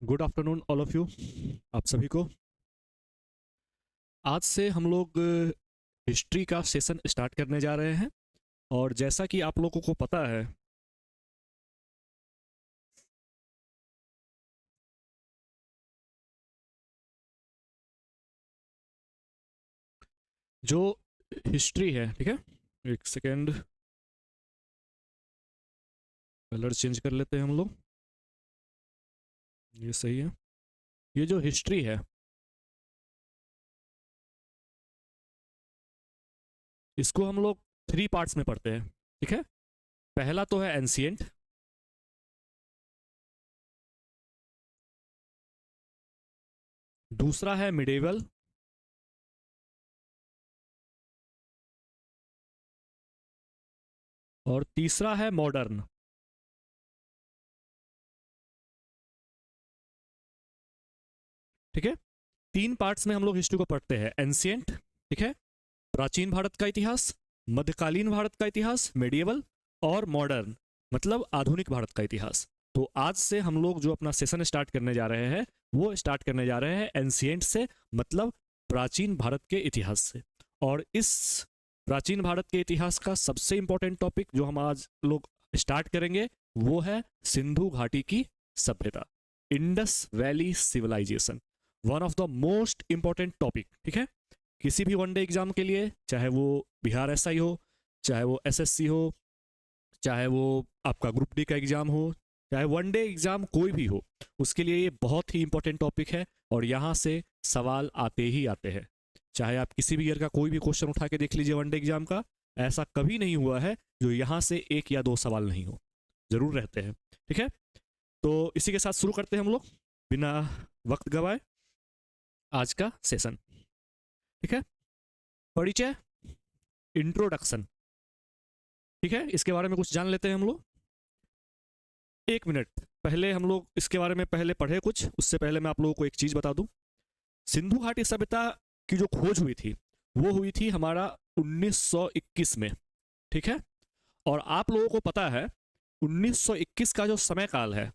Good afternoon all of you. आप सभी को आज से हम लोग हिस्ट्री का सेशन स्टार्ट करने जा रहे हैं। और जैसा कि आप लोगों को पता है, जो हिस्ट्री है, ठीक है, एक सेकेंड, कलर चेंज कर लेते हैं हम लोग। ये सही है। ये जो हिस्ट्री है, इसको हम लोग थ्री पार्ट्स में पढ़ते हैं, ठीक है। पहला तो है एंशिएंट, दूसरा है मिडेवल, और तीसरा है मॉडर्न। ठीक है, तीन पार्ट्स में हम लोग हिस्ट्री को पढ़ते हैं। एंशिएंट, ठीक है, प्राचीन भारत का इतिहास, मध्यकालीन भारत का इतिहास मेडिएवल, और मॉडर्न मतलब आधुनिक भारत का इतिहास। तो आज से हम लोग जो अपना सेशन स्टार्ट करने जा रहे हैं वो स्टार्ट करने जा रहे हैं एंशिएंट से, मतलब प्राचीन भारत के इतिहास से। और इस प्राचीन भारत के इतिहास का सबसे इंपॉर्टेंट टॉपिक जो हम आज लोग स्टार्ट करेंगे वो है सिंधु घाटी की सभ्यता, Indus valley civilisation. One of the most important topic, ठीक है, किसी भी वनडे एग्जाम के लिए, चाहे वो बिहार एसआई हो, चाहे वो एसएससी हो, चाहे वो आपका ग्रुप डी का एग्जाम हो, चाहे वनडे एग्जाम कोई भी हो, उसके लिए ये बहुत ही इंपॉर्टेंट टॉपिक है। और यहाँ से सवाल आते ही आते हैं। चाहे आप किसी भी ईयर का कोई भी क्वेश्चन उठा के देख लीजिए वनडे एग्जाम का, ऐसा कभी नहीं हुआ है जो यहाँ से एक या दो सवाल नहीं हो, जरूर रहते हैं। ठीक है, तो इसी के साथ शुरू करते हैं हम लोग बिना वक्त गवाए आज का सेशन। ठीक है, परिचय, इंट्रोडक्शन, ठीक है, इसके बारे में कुछ जान लेते हैं हम लोग। एक मिनट पहले हम लोग इसके बारे में पहले पढ़े कुछ, उससे पहले मैं आप लोगों को एक चीज बता दूं। सिंधु घाटी सभ्यता की जो खोज हुई थी वो हुई थी हमारा 1921 में, ठीक है। और आप लोगों को पता है 1921 का जो समय काल है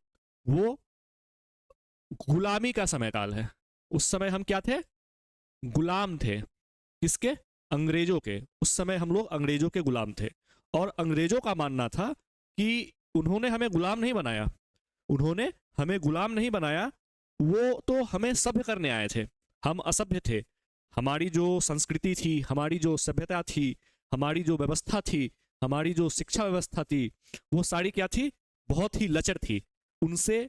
वो गुलामी का समय काल है। उस समय हम क्या थे? गुलाम थे। किसके? अंग्रेजों के। उस समय हम लोग अंग्रेजों के गुलाम थे। और अंग्रेजों का मानना था कि उन्होंने हमें गुलाम नहीं बनाया, उन्होंने हमें गुलाम नहीं बनाया, वो तो हमें सभ्य करने आए थे। हम असभ्य थे। हमारी जो संस्कृति थी, हमारी जो सभ्यता थी, हमारी जो व्यवस्था थी, हमारी जो शिक्षा व्यवस्था थी, वो सारी क्या थी? बहुत ही लचर थी, उनसे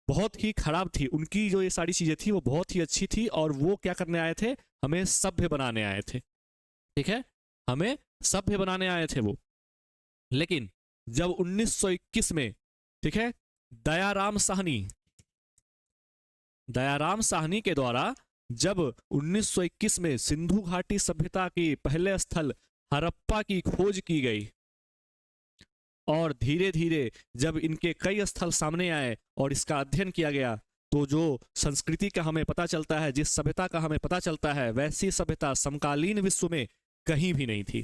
बहुत ही खराब थी। उनकी जो ये सारी चीजें थी वो बहुत ही अच्छी थी, और वो क्या करने आए थे? हमें सभ्य बनाने आए थे। ठीक है, हमें सभ्य बनाने आए थे वो। लेकिन जब 1921 में, ठीक है, दयाराम साहनी, दयाराम साहनी के द्वारा जब 1921 में सिंधु घाटी सभ्यता के पहले स्थल हड़प्पा की खोज की गई, और धीरे धीरे जब इनके कई स्थल सामने आए और इसका अध्ययन किया गया, तो जो संस्कृति का हमें पता चलता है, जिस सभ्यता का हमें पता चलता है, वैसी सभ्यता समकालीन विश्व में कहीं भी नहीं थी।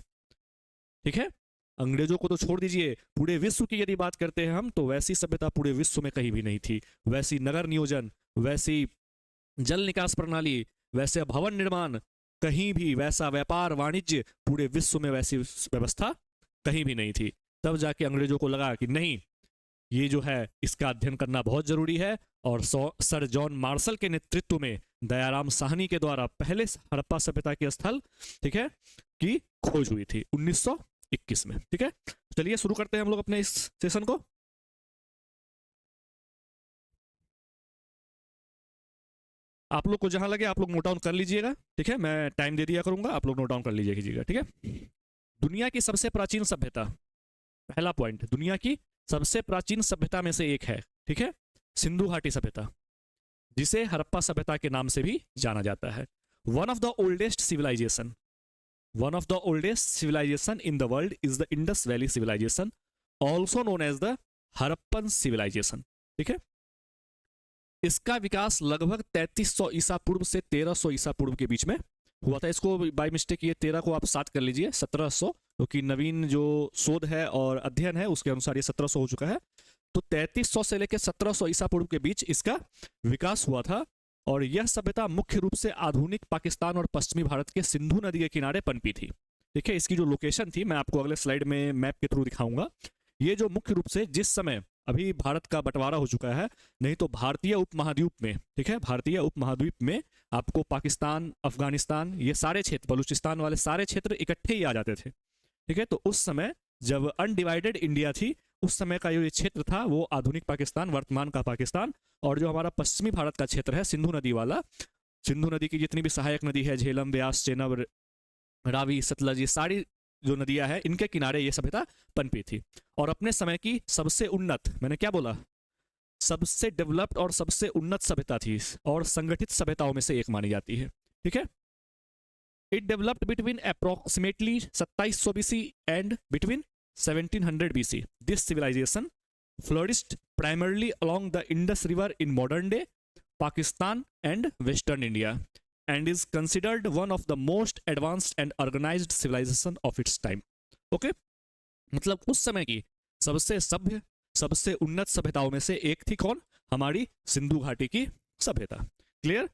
ठीक है, अंग्रेजों को तो छोड़ दीजिए, पूरे विश्व की यदि बात करते हैं हम, तो वैसी सभ्यता पूरे विश्व में कहीं भी नहीं थी। वैसी नगर नियोजन, वैसी जल निकास प्रणाली, वैसे भवन निर्माण, कहीं भी वैसा व्यापार वाणिज्य, पूरे विश्व में वैसी व्यवस्था कहीं भी नहीं थी। तब जाके अंग्रेजों को लगा कि नहीं, ये जो है इसका अध्ययन करना बहुत जरूरी है। और सर जॉन मार्शल के नेतृत्व में दयाराम साहनी के द्वारा पहले हड़प्पा सभ्यता के स्थल, ठीक है, की खोज हुई थी 1921 में। ठीक है, चलिए शुरू करते हैं हम लोग अपने इस सेशन को। आप लोग को जहां लगे आप लोग नोट डाउन कर लीजिएगा, ठीक है, मैं टाइम दे दिया करूंगा, आप लोग नोट डाउन कर लीजिएगा, ठीक है। दुनिया की सबसे प्राचीन सभ्यता, पहला पॉइंट, दुनिया की सबसे प्राचीन सभ्यता में से एक है, ठीक है, सिंधु घाटी सभ्यता, जिसे हड़प्पा सभ्यता के नाम से भी जाना जाता है। One of the oldest civilisation, one of the oldest civilisation in the world is the Indus valley civilisation, also known as the Harappan civilisation. ठीक है, इसका विकास लगभग 3300 ईसा पूर्व से 1300 ईसा पूर्व के बीच में हुआ था। इसको बाय मिस्टेक ये 13 को आप 7 कर लीजिए, 1700, क्योंकि नवीन जो शोध है और अध्ययन है उसके अनुसार ये 1700 हो चुका है। तो 3300 से लेकर 1700 ईसा पूर्व के बीच इसका विकास हुआ था। और यह सभ्यता मुख्य रूप से आधुनिक पाकिस्तान और पश्चिमी भारत के सिंधु नदी के किनारे पनपी थी। ठीक है, इसकी जो लोकेशन थी मैं आपको अगले स्लाइड में मैप के थ्रू दिखाऊंगा। ये जो मुख्य रूप से जिस समय अभी भारत का बंटवारा हो चुका है, नहीं तो भारतीय उपमहाद्वीप में, ठीक है, भारतीय उपमहाद्वीप में आपको पाकिस्तान, अफगानिस्तान, ये सारे क्षेत्र, बलूचिस्तान वाले सारे क्षेत्र इकट्ठे ही आ जाते थे। ठीक है, तो उस समय जब अनडिवाइडेड इंडिया थी, उस समय का ये क्षेत्र था वो आधुनिक पाकिस्तान, वर्तमान का पाकिस्तान। और जो हमारा पश्चिमी भारत का क्षेत्र है सिंधु नदी वाला, सिंधु नदी की जितनी भी सहायक नदी है, झेलम, ब्यास, चेनाब, रावी, सतलज, ये सारी जो नदियां हैं इनके किनारे ये सभ्यता पनपी थी। और अपने समय की सबसे उन्नत, मैंने क्या बोला, सबसे डेवलप्ड और सबसे उन्नत सभ्यता थी और संगठित सभ्यताओं में से एक मानी जाती है। ठीक है, it developed between approximately 2700 BC and between 1700 BC. This civilization flourished primarily along the Indus River in modern day Pakistan and Western India and is considered one of the most advanced and organized civilization of its time. Okay? मतलब उस समय की सबसे सभ्य, सबसे उन्नत सभ्यताओं में से एक थी कौन? हमारी सिंधु घाटी की सभ्यता। क्लियर?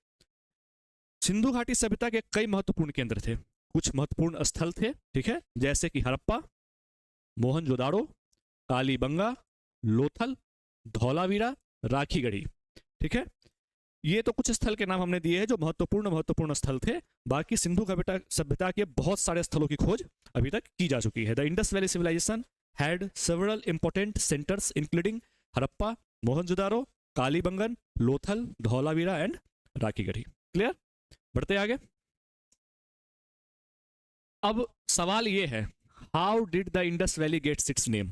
सिंधु घाटी सभ्यता के कई महत्वपूर्ण केंद्र थे, कुछ महत्वपूर्ण स्थल थे। ठीक है, जैसे कि हड़प्पा, मोहनजोदाड़ो, कालीबंगा, लोथल, धौलावीरा, राखीगढ़ी। ठीक है, ये तो कुछ स्थल के नाम हमने दिए हैं जो महत्वपूर्ण स्थल थे। बाकी सिंधु सभ्यता के बहुत सारे स्थलों की खोज अभी तक की जा चुकी है। The Indus valley civilisation had several important centres including Harappa, Mohenjodaro, Kalibangan, Lothal, Dholavira and Rakhigarhi. Clear? बढ़ते आगे। अब सवाल ये है, how did the Indus valley gets its name?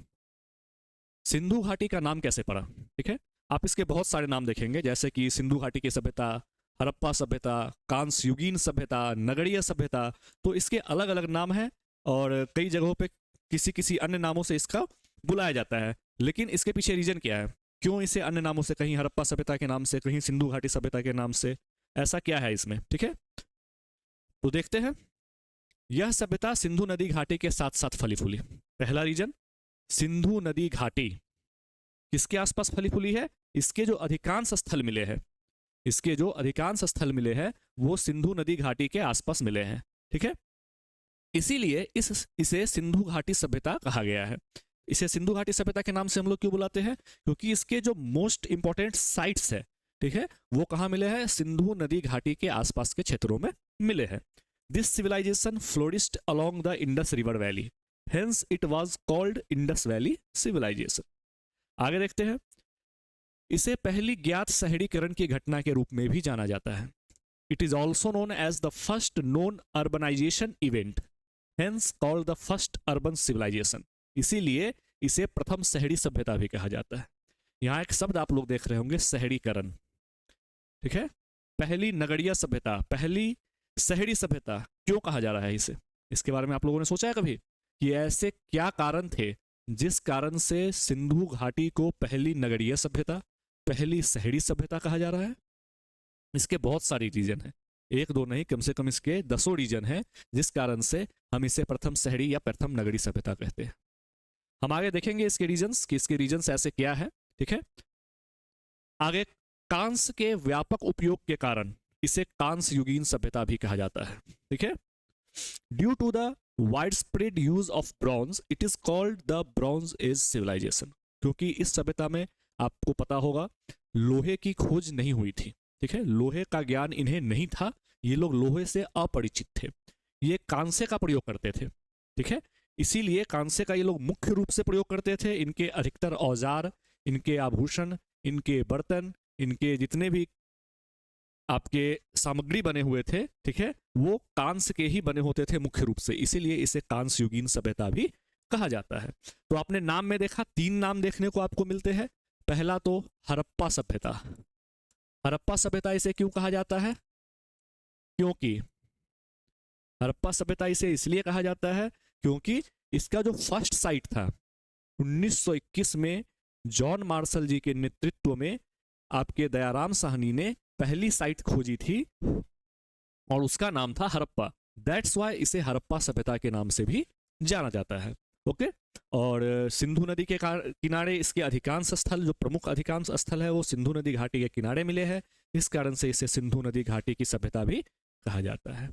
Sindhu घाटी का नाम कैसे पड़ा? ठीक है, आप इसके बहुत सारे नाम देखेंगे, जैसे कि सिंधु घाटी की सभ्यता, हड़प्पा सभ्यता, कांस्य युगीन सभ्यता, नगरीय सभ्यता, तो इसके अलग अलग नाम हैं और कई जगहों पे किसी किसी अन्य नामों से इसका बुलाया जाता है। लेकिन इसके पीछे रीजन क्या है, क्यों इसे अन्य नामों से, कहीं हड़प्पा सभ्यता के नाम से, कहीं सिंधु घाटी सभ्यता के नाम से, ऐसा क्या है इसमें? ठीक है, तो देखते हैं। यह सभ्यता सिंधु नदी घाटी के साथ साथ फली फूली। पहला रीजन, सिंधु नदी घाटी किसके आसपास फली फूली है? इसके जो अधिकांश स्थल मिले हैं, इसके जो अधिकांश स्थल मिले हैं वो सिंधु नदी घाटी के आसपास मिले हैं। ठीक है, इसीलिए इसे सिंधु घाटी सभ्यता कहा गया है। इसे सिंधु घाटी सभ्यता के नाम से हम लोग क्यों बुलाते हैं? क्योंकि इसके जो मोस्ट इंपॉर्टेंट साइट्स है, ठीक है, वो कहाँ मिले हैं? सिंधु नदी घाटी के आसपास के क्षेत्रों में मिले हैं। This civilization flourished along the Indus River Valley. Hence, it was called Indus Valley Civilization. आगे देखते हैं। इसे पहली ज्ञात शहरीकरण की घटना के रूप में भी जाना जाता है। It is also known as the first known urbanization event. Hence, called the first urban civilization. इसीलिए इसे प्रथम शहरी सभ्यता भी कहा जाता है। यहाँ एक शब्द आप लोग देख रहे होंगे, शहरीकरण। ठीक है, पहली नगरीय सभ्यता, पहली शहरी सभ्यता क्यों कहा जा रहा है इसे? इसके बारे में आप लोगों ने सोचा है कभी कि ऐसे क्या कारण थे जिस कारण से सिंधु घाटी को पहली नगरीय सभ्यता, पहली शहरी सभ्यता कहा जा रहा है? इसके बहुत सारे रीजन हैं, एक दो नहीं, कम से कम इसके 10 रीजन हैं जिस कारण से हम इसे प्रथम शहरी या प्रथम नगरी सभ्यता कहते हैं। हम आगे देखेंगे इसके रीजन्स कि इसके रीजन्स ऐसे क्या है। ठीक है, आगे कांस्य के व्यापक उपयोग के कारण इसे कांस्य युगीन सभ्यता भी कहा जाता है। ठीक है, due to the wide spread use of bronze it is called the bronze age civilisation. क्योंकि इस सभ्यता में आपको पता होगा लोहे की खोज नहीं हुई थी। ठीक है, लोहे का ज्ञान इन्हें नहीं था, ये लोग लोहे से अपरिचित थे, ये कांसे का प्रयोग करते थे। ठीक है, इसीलिए कांसे का ये लोग मुख्य रूप से प्रयोग करते थे। इनके अधिकतर औजार, इनके आभूषण, इनके बर्तन, इनके जितने भी आपके सामग्री बने हुए थे, ठीक है, वो कांस्य के ही बने होते थे मुख्य रूप से, इसीलिए इसे कांस्य युगीन सभ्यता भी कहा जाता है। तो आपने नाम में देखा, 3 नाम देखने को आपको मिलते हैं। पहला तो हड़प्पा सभ्यता। हड़प्पा सभ्यता इसे क्यों कहा जाता है? क्योंकि हड़प्पा सभ्यता इसे इसलिए कहा जाता है क्योंकि इसका जो फर्स्ट साइट था 1921 में जॉन मार्शल जी के नेतृत्व में आपके दयाराम साहनी ने पहली साइट खोजी थी और उसका नाम था हड़प्पा। दैट्स वाई इसे हड़प्पा सभ्यता के नाम से भी जाना जाता है। ओके। और सिंधु नदी के किनारे इसके अधिकांश स्थल, जो प्रमुख अधिकांश स्थल है वो सिंधु नदी घाटी के किनारे मिले हैं। इस कारण से इसे सिंधु नदी घाटी की सभ्यता भी कहा जाता है।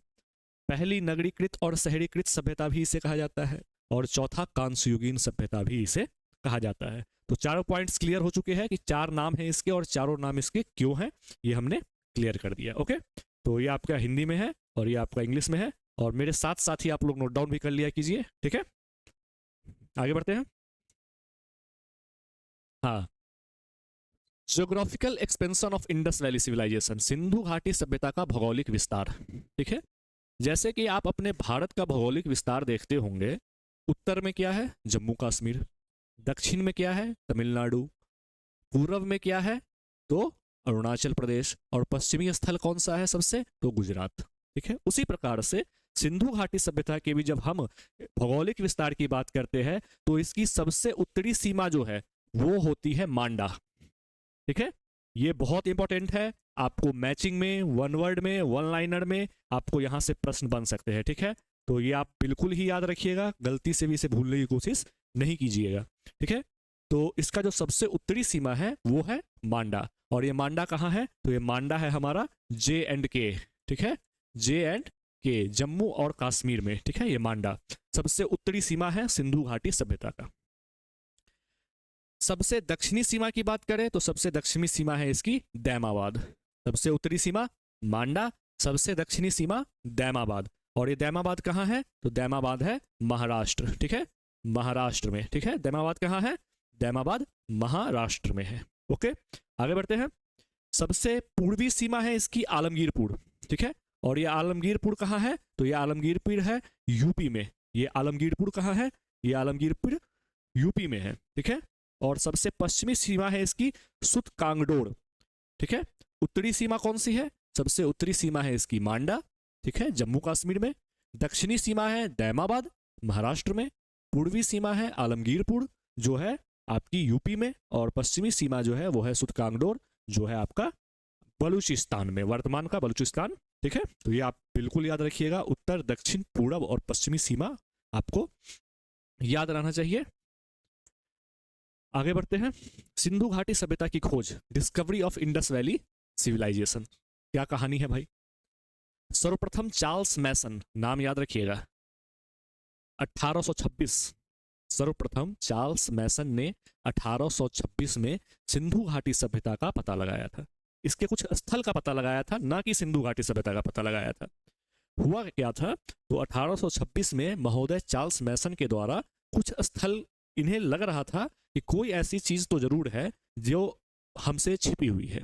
पहली नगरीकृत और शहरीकृत सभ्यता भी इसे कहा जाता है। और चौथा कांस्ययुगीन सभ्यता भी इसे कहा जाता है। तो चारों पॉइंट्स क्लियर हो चुके हैं कि चार नाम हैं इसके और चारों नाम इसके क्यों हैं, ये हमने क्लियर कर दिया। ओके, तो ये आपका हिंदी में है और ये आपका इंग्लिश में है, और मेरे साथ साथ ही आप लोग नोट डाउन भी कर लिया कीजिए। ठीक है, आगे बढ़ते हैं। हाँ, geographical expansion of Indus valley civilization, Sindhu घाटी सभ्यता का भौगोलिक विस्तार। ठीक है, जैसे कि आप अपने भारत का भौगोलिक विस्तार देखते होंगे, उत्तर में क्या है, जम्मू कश्मीर, दक्षिण में क्या है, तमिलनाडु, पूर्व में क्या है, तो अरुणाचल प्रदेश, और पश्चिमी स्थल कौन सा है सबसे, तो गुजरात। ठीक है, उसी प्रकार से सिंधु घाटी सभ्यता के भी जब हम भौगोलिक विस्तार की बात करते हैं तो इसकी सबसे उत्तरी सीमा जो है वो होती है मांडा। ठीक है, ये बहुत इंपॉर्टेंट है, आपको मैचिंग में, वन वर्ड में, वन लाइनर में आपको यहां से प्रश्न बन सकते हैं। ठीक है, तो ये आप बिल्कुल ही याद रखिएगा, गलती से भी इसे भूलने की कोशिश नहीं कीजिएगा। ठीक है, तो इसका जो सबसे उत्तरी सीमा है वो है मांडा, और ये मांडा कहाँ है, तो ये मांडा है हमारा J&K। ठीक है, J&K, जम्मू और कश्मीर में। ठीक है, ये मांडा सबसे उत्तरी सीमा है सिंधु घाटी सभ्यता का। सबसे दक्षिणी सीमा की बात करें तो सबसे दक्षिणी सीमा है इसकी दैमाबाद। सबसे उत्तरी सीमा मांडा, सबसे दक्षिणी सीमा दैमाबाद, और ये दैमाबाद कहाँ है, तो दैमाबाद है महाराष्ट्र। ठीक है, महाराष्ट्र में। ठीक है, दैमाबाद कहाँ है, दैमाबाद महाराष्ट्र में है। ओके, आगे बढ़ते हैं। सबसे पूर्वी सीमा है इसकी आलमगीरपुर। ठीक है, और ये आलमगीरपुर कहाँ है, तो ये आलमगीरपुर है यूपी में। ये आलमगीरपुर कहाँ है, ये आलमगीरपुर यूपी में है। ठीक है, और सबसे पश्चिमी सीमा है इसकी सुतकांगडोर। ठीक है, उत्तरी सीमा कौन सी है, सबसे उत्तरी सीमा है इसकी मांडा। ठीक है, जम्मू कश्मीर में। दक्षिणी सीमा है दैमाबाद महाराष्ट्र में। पूर्वी सीमा है आलमगीरपुर जो है आपकी यूपी में, और पश्चिमी सीमा जो है वो है सुतकांगडोर जो है आपका बलूचिस्तान में, वर्तमान का बलूचिस्तान। ठीक है, तो ये आप बिल्कुल याद रखिएगा, उत्तर, दक्षिण, पूर्व और पश्चिमी सीमा आपको याद रहना चाहिए। आगे बढ़ते हैं। सिंधु घाटी सभ्यता की खोज, discovery of Indus valley civilization, क्या कहानी है भाई। सर्वप्रथम चार्ल्स मैसन, नाम याद रखिएगा, 1826। सर्वप्रथम चार्ल्स मैसन ने 1826 में सिंधु घाटी सभ्यता का पता लगाया था। इसके कुछ स्थल का पता लगाया था, ना कि सिंधु घाटी सभ्यता का पता लगाया था। हुआ क्या था, तो 1826 में महोदय चार्ल्स मैसन के द्वारा कुछ स्थल, इन्हें लग रहा था कि कोई ऐसी चीज तो जरूर है जो हमसे छिपी हुई है।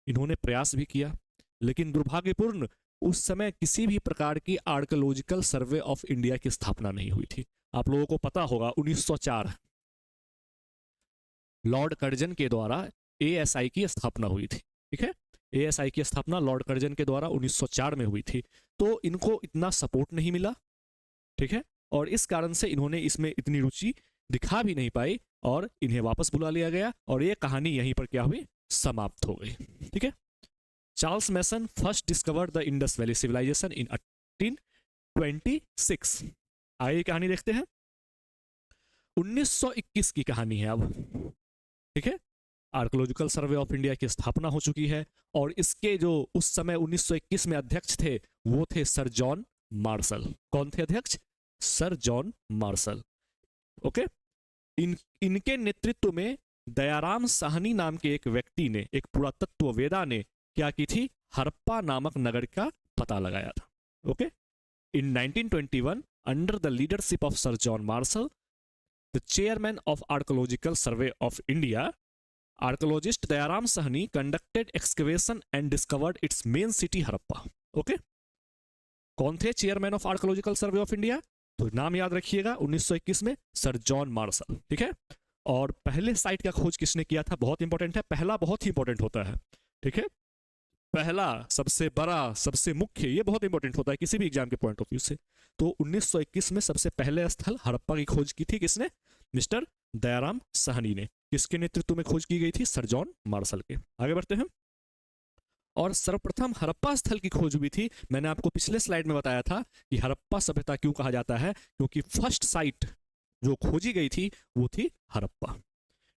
इन्होंने प्रयास भी किया, लेकिन दुर्भाग्यपूर्ण उस समय किसी भी प्रकार की आर्कियोलॉजिकल सर्वे ऑफ इंडिया की स्थापना नहीं हुई थी। आप लोगों को पता होगा 1904 लॉर्ड कर्जन के द्वारा ASI की स्थापना हुई थी। ठीक है, ASI की स्थापना लॉर्ड कर्जन के द्वारा 1904 में हुई थी, तो इनको इतना सपोर्ट नहीं मिला। ठीक है, और इस कारण से इन्होंने इसमें इतनी रुचि दिखा भी नहीं पाई और इन्हें वापस बुला लिया गया, और ये कहानी यहीं पर क्या हुई, समाप्त हो गई। ठीक है, Charles Masson first discovered the Indus valley civilization in 1826। आगे कहानी देखते हैं। 1921 की कहानी है अब। ठीक है, आर्कियोलॉजिकल सर्वे ऑफ इंडिया की स्थापना हो चुकी है, और इसके जो उस समय 1921 में अध्यक्ष थे वो थे सर जॉन मार्शल। कौन थे अध्यक्ष, सर जॉन मार्शल। ओके, इनके नेतृत्व में दयाराम साहनी नाम के एक व्यक्ति ने, एक पुरातत्ववेदा ने क्या की थी, हड़प्पा नामक नगर का पता लगाया था। Okay, in 1921 under the leadership of sir John Marshall, the chairman of archaeological survey of India, archaeologist Dayaram Sahni conducted excavation and discovered it's main city Harappa. Okay, कौन थे chairman of archaeological survey of India, तो नाम याद रखिएगा 1921 में sir John Marshall. ठीक है, और पहले साइट का खोज किसने किया था, बहुत इंपॉर्टेंट है, पहला बहुत ही इंपॉर्टेंट होता है। ठीक है, पहला, सबसे बड़ा, सबसे मुख्य, ये बहुत इंपॉर्टेंट होता है किसी भी एग्जाम के पॉइंट ऑफ व्यू से। तो 1921 में सबसे पहले स्थल हड़प्पा की खोज की थी किसने, मिस्टर दयाराम साहनी ने। किसके नेतृत्व में खोज की गई थी, सर जॉन मार्शल के। आगे बढ़ते हैं। और सर्वप्रथम हड़प्पा स्थल की खोज हुई थी। मैंने आपको पिछले स्लाइड में बताया था कि हड़प्पा सभ्यता क्यों कहा जाता है, क्योंकि फर्स्ट साइट जो खोजी गई थी वो थी Harappa.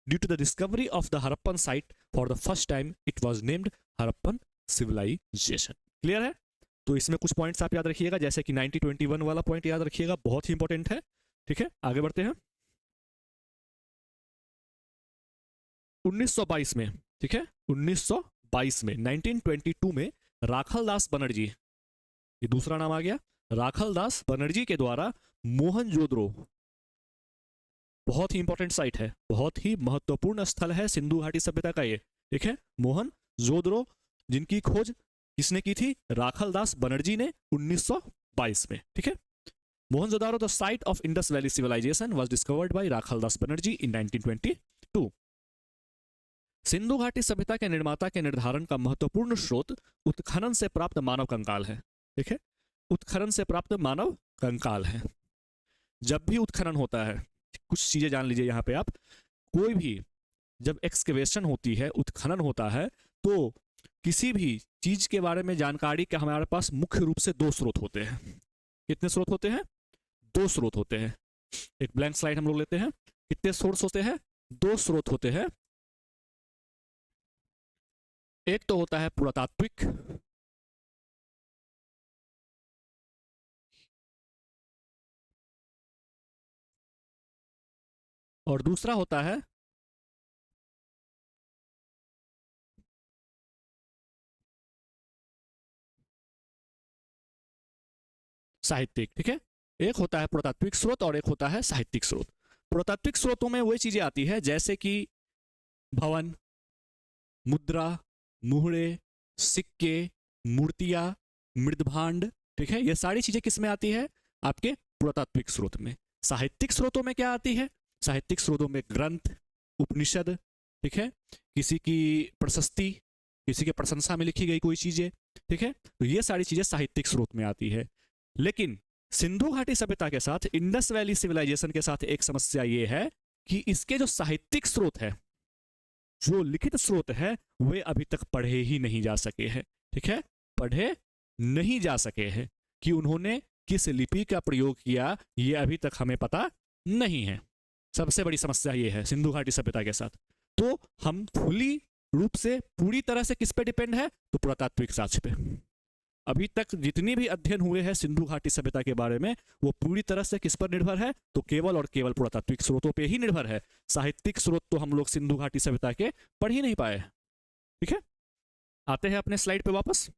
Due to the discovery of the Harappan site for the first time it was named Harappan civilization. Clear है? तो इसमें कुछ पॉइंट्स आप याद रखिएगा, जैसे कि 1921 वाला पॉइंट याद रखिएगा, बहुत ही इंपॉर्टेंट है। ठीक है, आगे बढ़ते हैं। 1922 में, ठीक है, 1922 में 1922 में राखलदास बनर्जी, ये दूसरा नाम आ गया, राखलदास बनर्जी के द्वारा मोहनजोदड़ो, बहुत ही इंपॉर्टेंट साइट है, बहुत ही महत्वपूर्ण स्थल है सिंधु घाटी सभ्यता का ये। ठीक है, मोहनजोदड़ो जिनकी खोज किसने की थी? राखलदास बनर्जी ने 1922 में। ठीक है, Mohenjodaro the site of Indus valley civilization was discovered by Rakhaldas Banerjee in 1922। सिंधु घाटी सभ्यता के निर्माता के निर्धारण का महत्वपूर्ण स्रोत उत्खनन से प्राप्त मानव कंकाल है। ठीक है, उत्खनन से प्राप्त मानव कंकाल है। जब भी उत्खनन होता है, कुछ चीजें जान लीजिए यहां पे आप, कोई भी जब एक्सकेवेशन होती है, उत्खनन होता है, तो किसी भी चीज के बारे में जानकारी का हमारे पास मुख्य रूप से दो स्रोत होते हैं। कितने स्रोत होते हैं? दो स्रोत होते हैं। एक ब्लैंक स्लाइड हम लोग लेते हैं। कितने सोर्स होते हैं? दो स्रोत होते हैं। एक तो होता है पुरातात्विक, और दूसरा होता है साहित्यिक। ठीक है, एक होता है पुरातात्विक स्रोत और एक होता है साहित्यिक स्रोत। पुरातात्विक स्रोतों में वही चीजें आती है जैसे कि भवन, मुद्रा, मुहरे, सिक्के, मूर्तियां, मृदभांड। ठीक है, ये सारी चीजें किस में आती है? आपके पुरातात्विक स्रोत में। साहित्यिक स्रोतों में क्या आती है? साहित्यिक स्रोतों में ग्रंथ, उपनिषद, ठीक है, किसी की प्रशस्ति, किसी के प्रशंसा में लिखी गई कोई चीजें। ठीक है, तो ये सारी चीजें साहित्यिक स्रोत में आती है। लेकिन सिंधु घाटी सभ्यता के साथ, इंडस वैली सिविलाइजेशन के साथ एक समस्या ये है कि इसके जो साहित्यिक स्रोत है, जो लिखित स्रोत है, वे अभी तक पढ़े ही नहीं जा सके हैं। ठीक है, पढ़े नहीं जा सके हैं कि उन्होंने किस लिपि का प्रयोग किया, ये अभी तक हमें पता नहीं है। सबसे बड़ी समस्या ये है सिंधु घाटी सभ्यता के साथ। तो हम फुली रूप से, पूरी तरह से किस पे डिपेंड है? तो पुरातात्विक साक्ष्य पे। अभी तक जितनी भी अध्ययन हुए हैं सिंधु घाटी सभ्यता के बारे में, वो पूरी तरह से किस पर निर्भर है? तो केवल और केवल पुरातात्विक स्रोतों पे ही निर्भर है। साहित्यिक स्रोत तो हम लोग सिंधु घाटी सभ्यता के पढ़ ही नहीं पाए। ठीक है, आते हैं अपने स्लाइड पे वापस।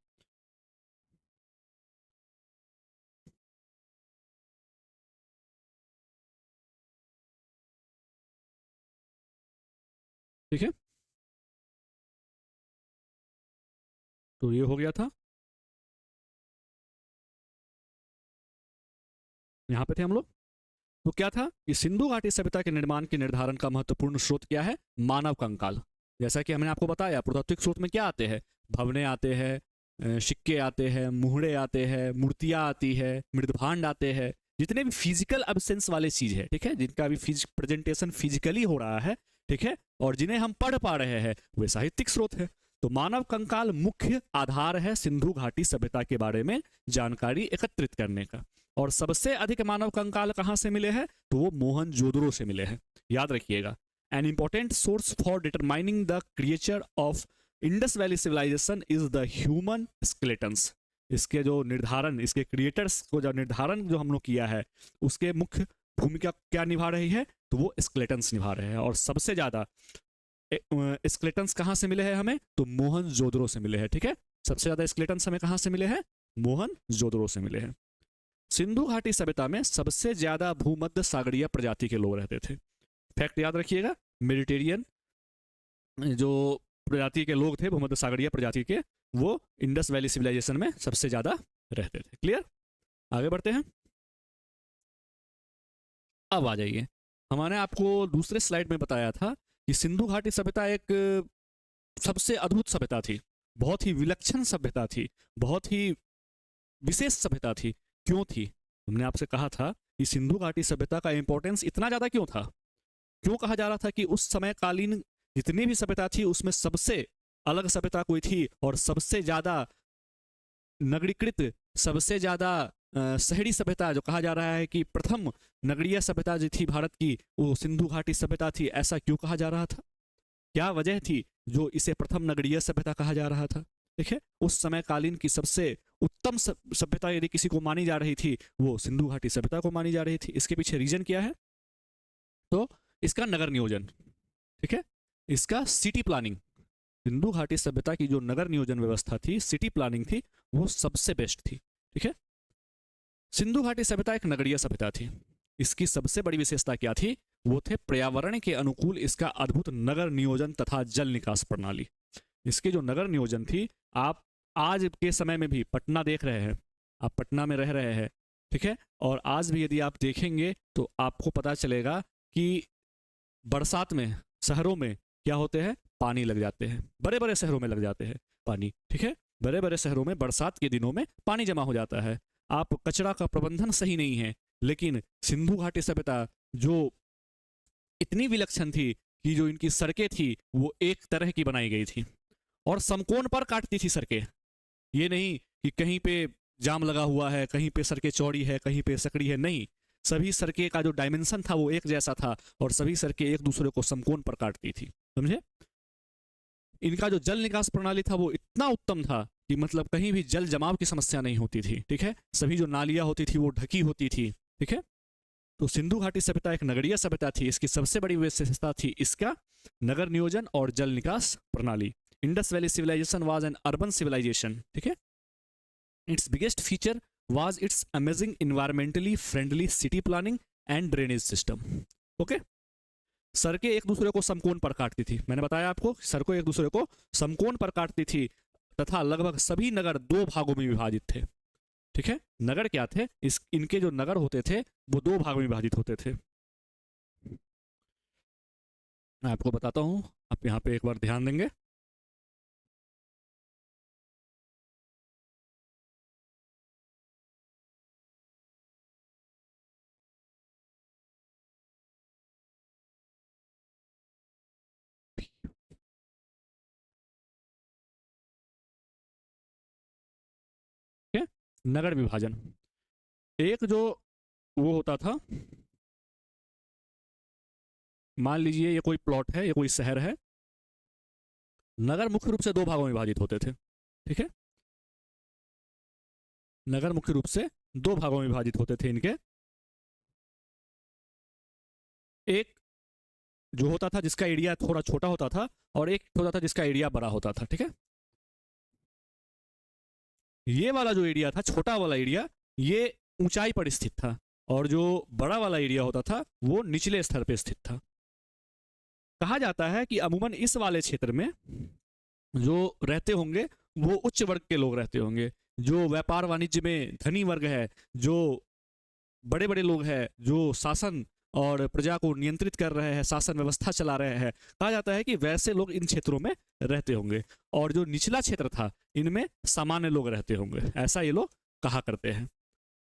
ठीक है, तो ये हो गया था, यहां पे थे हम लोग। तो क्या था कि सिंधु घाटी सभ्यता के निर्माण के निर्धारण का महत्वपूर्ण स्रोत क्या है? मानव कंकाल। जैसा कि हमने आपको बताया, पुरातात्विक स्रोत में क्या आते हैं? भवने आते हैं, सिक्के आते हैं, मुहरे आते हैं, मूर्तियां आती है, मृदभांड आते हैं, जितने भी फिजिकल एब्सेंस वाले चीज है, ठीक है, जिनका भी प्रेजेंटेशन फिजिकली हो रहा है, ठीक है, और जिन्हें हम पढ़ पा रहे हैं, वे साहित्यिक स्रोत है। तो मानव कंकाल मुख्य आधार है सिंधु घाटी सभ्यता के बारे में जानकारी एकत्रित करने का। और सबसे अधिक मानव कंकाल कहां से मिले हैं? तो वो मोहनजोदड़ो से मिले हैं। याद रखिएगा, an important source for determining the creature of Indus valley civilization is the human skeletons. इसके जो निर्धारण, इसके क्रिएटर्स को जो निर्धारण जो हम लोग किया है, उसके मुख्य भूमिका क्या निभा रही है? तो वो स्केलेटन्स निभा रहे हैं। और सबसे ज्यादा स्केलेटन्स कहां से मिले हैं हमें? तो मोहनजोदड़ो से मिले हैं। ठीक है, सबसे ज्यादा स्केलेटन्स हमें कहां से मिले हैं? मोहनजोदड़ो से मिले हैं। सिंधु घाटी सभ्यता में सबसे ज्यादा भूमध्य सागरीय प्रजाति के लोग रहते थे। फैक्ट याद रखिएगा, मेडिटेरियन जो प्रजाति के लोग थे, भूमध्य सागरीय प्रजाति के, वो इंडस वैली सिविलाइजेशन में सबसे ज्यादा रहते थे। क्लियर? आगे बढ़ते हैं। अब आ जाइए, हमने आपको दूसरे स्लाइड में बताया था कि सिंधु घाटी सभ्यता एक सबसे अद्भुत सभ्यता थी, बहुत ही विलक्षण सभ्यता थी, बहुत ही विशेष सभ्यता थी। क्यों थी? हमने आपसे कहा था कि सिंधु घाटी सभ्यता का इंपॉर्टेंस इतना ज्यादा क्यों था? क्यों कहा जा रहा था कि उस समय कालीन जितनी भी सभ्यता थी उसमें सबसे अलग सभ्यता कोई थी और सबसे ज्यादा नगरीकृत, सबसे ज्यादा शहरी सभ्यता जो कहा जा रहा है कि प्रथम नगरीय सभ्यता जो थी भारत की वो सिंधु घाटी सभ्यता थी, ऐसा क्यों कहा जा रहा था? क्या वजह थी जो इसे प्रथम नगरीय सभ्यता कहा जा रहा था? देखिए, उस समय कालीन की सबसे उत्तम सभ्यता यदि किसी को मानी जा रही थी वो सिंधु घाटी सभ्यता को मानी जा रही थी। इसके पीछे रीजन क्या है? तो इसका नगर नियोजन, ठीक है, इसका सिटी प्लानिंग। सिंधु घाटी सभ्यता की जो नगर नियोजन व्यवस्था थी, सिटी प्लानिंग थी, वो सबसे बेस्ट थी। ठीक है, सिंधु घाटी सभ्यता एक नगरीय सभ्यता थी। इसकी सबसे बड़ी विशेषता क्या थी? वो थे पर्यावरण के अनुकूल इसका अद्भुत नगर नियोजन तथा जल निकास प्रणाली। इसकी जो नगर नियोजन थी, आप आज के समय में भी पटना देख रहे हैं, आप पटना में रह रहे हैं, ठीक है, और आज भी यदि आप देखेंगे तो आपको पता चलेगा कि बरसात में शहरों में क्या होते हैं, पानी लग जाते हैं, बड़े बड़े शहरों में लग जाते हैं पानी। ठीक है, बड़े बड़े शहरों में बरसात के दिनों में पानी जमा हो जाता है। आप कचरा का प्रबंधन सही नहीं है, लेकिन सिंधु घाटी सभ्यता जो इतनी विलक्षण थी कि जो इनकी सड़कें थी वो एक तरह की बनाई गई थी और समकोण पर काटती थी सड़कें। ये नहीं कि कहीं पे जाम लगा हुआ है, कहीं पे सड़कें चौड़ी है, कहीं पे सकड़ी है, नहीं, सभी सड़कें का जो डायमेंशन था वो एक जैसा था और सभी सड़कें एक दूसरे को समकोण पर काटती थी। समझे? इनका जो जल निकास प्रणाली था वो इतना उत्तम था कि मतलब कहीं भी जल जमाव की समस्या नहीं होती थी। ठीक है, सभी जो नालियां होती थी वो ढकी होती थी। ठीक है, तो सिंधु घाटी सभ्यता एक नगरीय सभ्यता थी। इसकी सबसे बड़ी विशेषता थी इसका नगर नियोजन और जल निकास प्रणाली। Indus valley civilization was an urban civilization. ठीक है, its biggest feature was its amazing environmentally friendly city planning and drainage system. Okay, सड़कें एक दूसरे को समकोण पर काटती थी, मैंने बताया आपको, सड़कें एक दूसरे को समकोण पर काटती थी तथा लगभग सभी नगर दो भागों में विभाजित थे। ठीक है, नगर क्या थे? इनके जो नगर होते थे वो दो भागों में विभाजित होते थे। मैं आपको बताता हूं, आप यहां पे एक बार ध्यान देंगे। ठीक है, नगर विभाजन एक जो वो होता था, मान लीजिए ये कोई प्लॉट है, ये कोई शहर है, नगर मुख्य रूप से दो भागों में विभाजित होते थे। ठीक है, नगर मुख्य रूप से दो भागों में विभाजित होते थे इनके। एक जो होता था जिसका एरिया थोड़ा छोटा होता था और एक होता था जिसका एरिया बड़ा होता था। ठीक है, ये वाला जो एरिया था, छोटा वाला एरिया, ये ऊंचाई पर स्थित था और जो बड़ा वाला एरिया होता था वो निचले स्तर पर स्थित था। कहा जाता है कि अमूमन इस वाले क्षेत्र में जो रहते होंगे वो उच्च वर्ग के लोग रहते होंगे, जो व्यापार वाणिज्य में धनी वर्ग है, जो बड़े बड़े लोग हैं, जो शासन और प्रजा को नियंत्रित कर रहे हैं, शासन व्यवस्था चला रहे हैं। कहा जाता है कि वैसे लोग इन क्षेत्रों में रहते होंगे और जो निचला क्षेत्र था इनमें सामान्य लोग रहते होंगे, ऐसा ये लोग कहा करते हैं।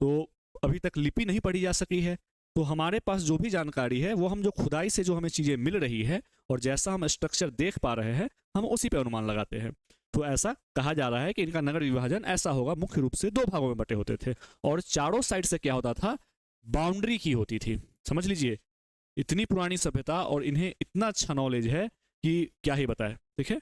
तो अभी तक लिपि नहीं पढ़ी जा सकी है, तो हमारे पास जो भी जानकारी है वो हम जो खुदाई से जो हमें चीज़ें मिल रही है और जैसा हम स्ट्रक्चर देख पा रहे हैं हम उसी पे अनुमान लगाते हैं। तो ऐसा कहा जा रहा है कि इनका नगर विभाजन ऐसा होगा, मुख्य रूप से दो भागों में बटे होते थे और चारों साइड से क्या होता था, बाउंड्री की होती थी। समझ लीजिए, इतनी पुरानी सभ्यता और इन्हें इतना अच्छा नॉलेज है कि क्या ही बताए। ठीक है,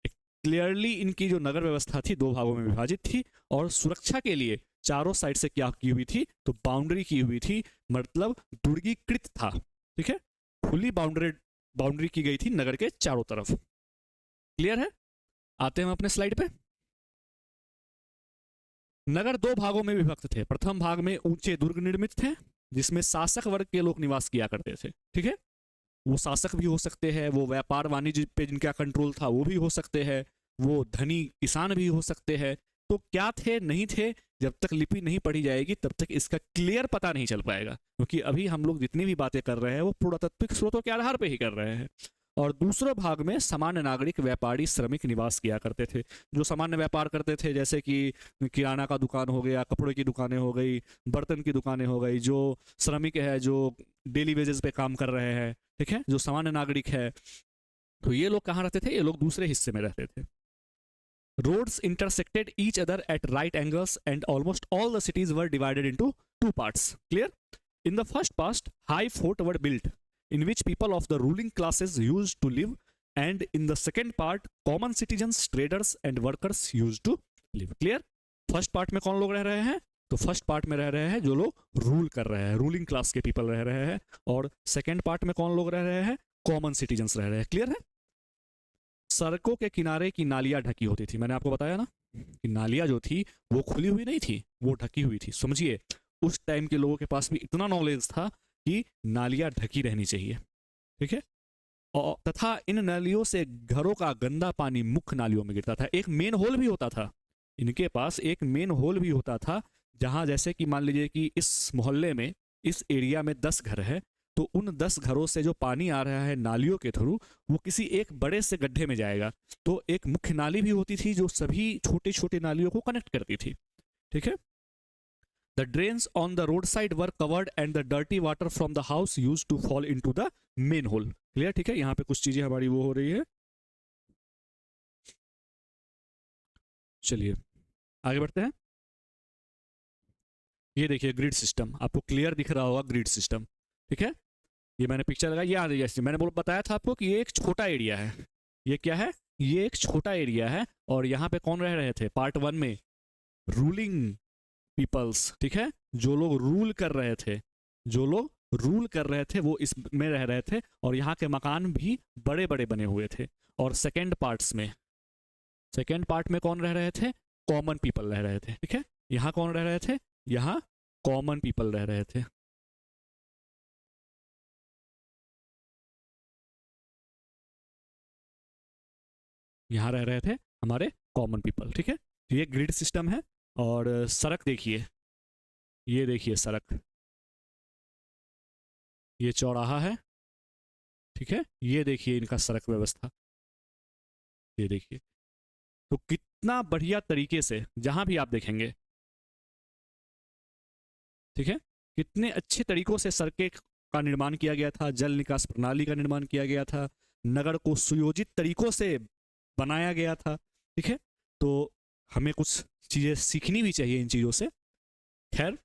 क्लियरली इनकी जो नगर व्यवस्था थी दो भागों में विभाजित थी और सुरक्षा के लिए चारों साइड से क्या की हुई थी, तो बाउंड्री की हुई थी, मतलब दुर्गीकृत था। ठीक है, खुली बाउंड्री की गई थी नगर के चारों तरफ। क्लियर है? आते हैं हम अपने स्लाइड पे। नगर दो भागों में विभक्त थे। प्रथम भाग में ऊंचे दुर्ग निर्मित थे जिसमें शासक वर्ग के लोग निवास किया करते थे। ठीक है, वो शासक भी हो सकते हैं, वो व्यापार वाणिज्य पे जिनका कंट्रोल था वो भी हो सकते हैं, वो धनी किसान भी हो सकते हैं। तो क्या थे नहीं थे, जब तक लिपि नहीं पढ़ी जाएगी तब तक इसका क्लियर पता नहीं चल पाएगा, क्योंकि अभी हम लोग जितनी भी बातें कर रहे हैं वो पुरातात्विक स्रोतों के आधार पर ही कर रहे हैं। और दूसरे भाग में सामान्य नागरिक, व्यापारी, श्रमिक निवास किया करते थे। जो सामान्य व्यापार करते थे, जैसे कि किराना का दुकान हो गया, कपड़े की दुकानें हो गई, बर्तन की दुकानें हो गई, जो श्रमिक है जो डेली वेजेस पे काम कर रहे हैं, ठीक है, जो सामान्य नागरिक है, तो ये लोग कहाँ रहते थे? ये लोग दूसरे हिस्से में रहते थे। roads intersected each other at right angles and almost all the cities were divided into two parts. Clear? In the first part, high fort were built in which people of the ruling classes used to live, and in the second part common citizens, traders and workers used to live. Clear? First part में कौन लोग रह रहे हैं? तो first part में रह रहे हैं जो लोग रूल कर रहे हैं, रूलिंग क्लास के पीपल रह रहे हैं, और सेकंड पार्ट में कौन लोग रह रहे हैं? कॉमन सिटीजन्स रह रहे हैं. क्लियर है? सड़कों के किनारे की नालियां ढकी होती थी. मैंने आपको बताया ना कि नालियां जो थी वो खुली हुई नहीं थी, वो ढकी हुई थी. समझिए, उस टाइम के लोगों के पास भी इतना नॉलेज था कि नालियां ढकी रहनी चाहिए. ठीक है? और तथा इन नालियों से घरों का गंदा पानी मुख्य नालियों में गिरता था. एक मेन होल भी होता था, इनके पास एक मेन होल भी होता था, जहां जैसे कि मान लीजिए कि इस मोहल्ले में, इस एरिया में 10 घर है, तो उन 10 घरों से जो पानी आ रहा है नालियों के थ्रू, वो किसी एक बड़े से गड्ढे में जाएगा. तो एक मुख्य नाली भी होती थी जो सभी छोटे छोटे नालियों को कनेक्ट करती थी. ठीक है? The drains on the road side were covered and the dirty water from the house use to fall into the manhole. Clear? ठीक है? यहाँ पे कुछ चीजें हमारी वो हो रही है. चलिए आगे बढ़ते हैं. ये देखिए ग्रिड सिस्टम, आपको क्लियर दिख रहा होगा ग्रिड सिस्टम. ठीक है? ये मैंने पिक्चर लगाई. याद है, जैसे मैंने बताया था आपको कि ये एक छोटा एरिया है. ये क्या है? ये एक छोटा एरिया है, और यहाँ पे कौन रह रहे थे? पार्ट 1 में रूलिंग पीपल्स. ठीक है? जो लोग रूल कर रहे थे, जो लोग रूल कर रहे थे वो इसमें रह रहे थे, और यहाँ के मकान भी बड़े बड़े बने हुए थे. और सेकेंड पार्ट में कौन रह रहे थे? कॉमन पीपल रह रहे थे. ठीक है? यहाँ कौन रह रहे थे? यहाँ कॉमन पीपल रह रहे थे. यहाँ रह रहे थे हमारे कॉमन पीपल. ठीक है? ये ग्रिड सिस्टम है. और सड़क देखिए, ये देखिए सड़क, ये चौराहा है. ठीक है? ये देखिए इनका सड़क व्यवस्था, ये देखिए. तो कितना बढ़िया तरीके से जहां भी आप देखेंगे, ठीक है, कितने अच्छे तरीकों से सड़कें का निर्माण किया गया था, जल निकास प्रणाली का निर्माण किया गया था, नगर को सुयोजित तरीकों से बनाया गया था. ठीक है? तो हमें कुछ चीजें सीखनी भी चाहिए इन चीजों से. खैर,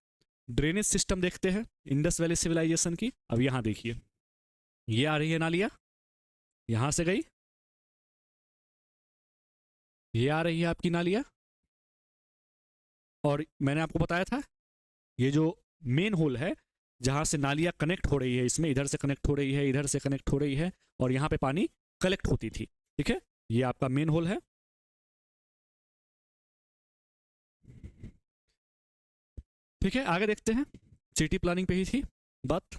ड्रेनेज सिस्टम देखते हैं इंडस वैली सिविलाइजेशन की. अब यहां देखिए, ये आ रही है नालियां, यहां से गई, ये आ रही है आपकी नालियां, और मैंने आपको बताया था ये जो मेन होल है जहां से नालियां कनेक्ट हो रही है, इसमें इधर से कनेक्ट हो रही है, इधर से कनेक्ट हो रही है, और यहां पे पानी कलेक्ट होती थी. ठीक है? ये आपका मेन होल है. ठीक है? आगे देखते हैं. सिटी प्लानिंग पे ही थी बात.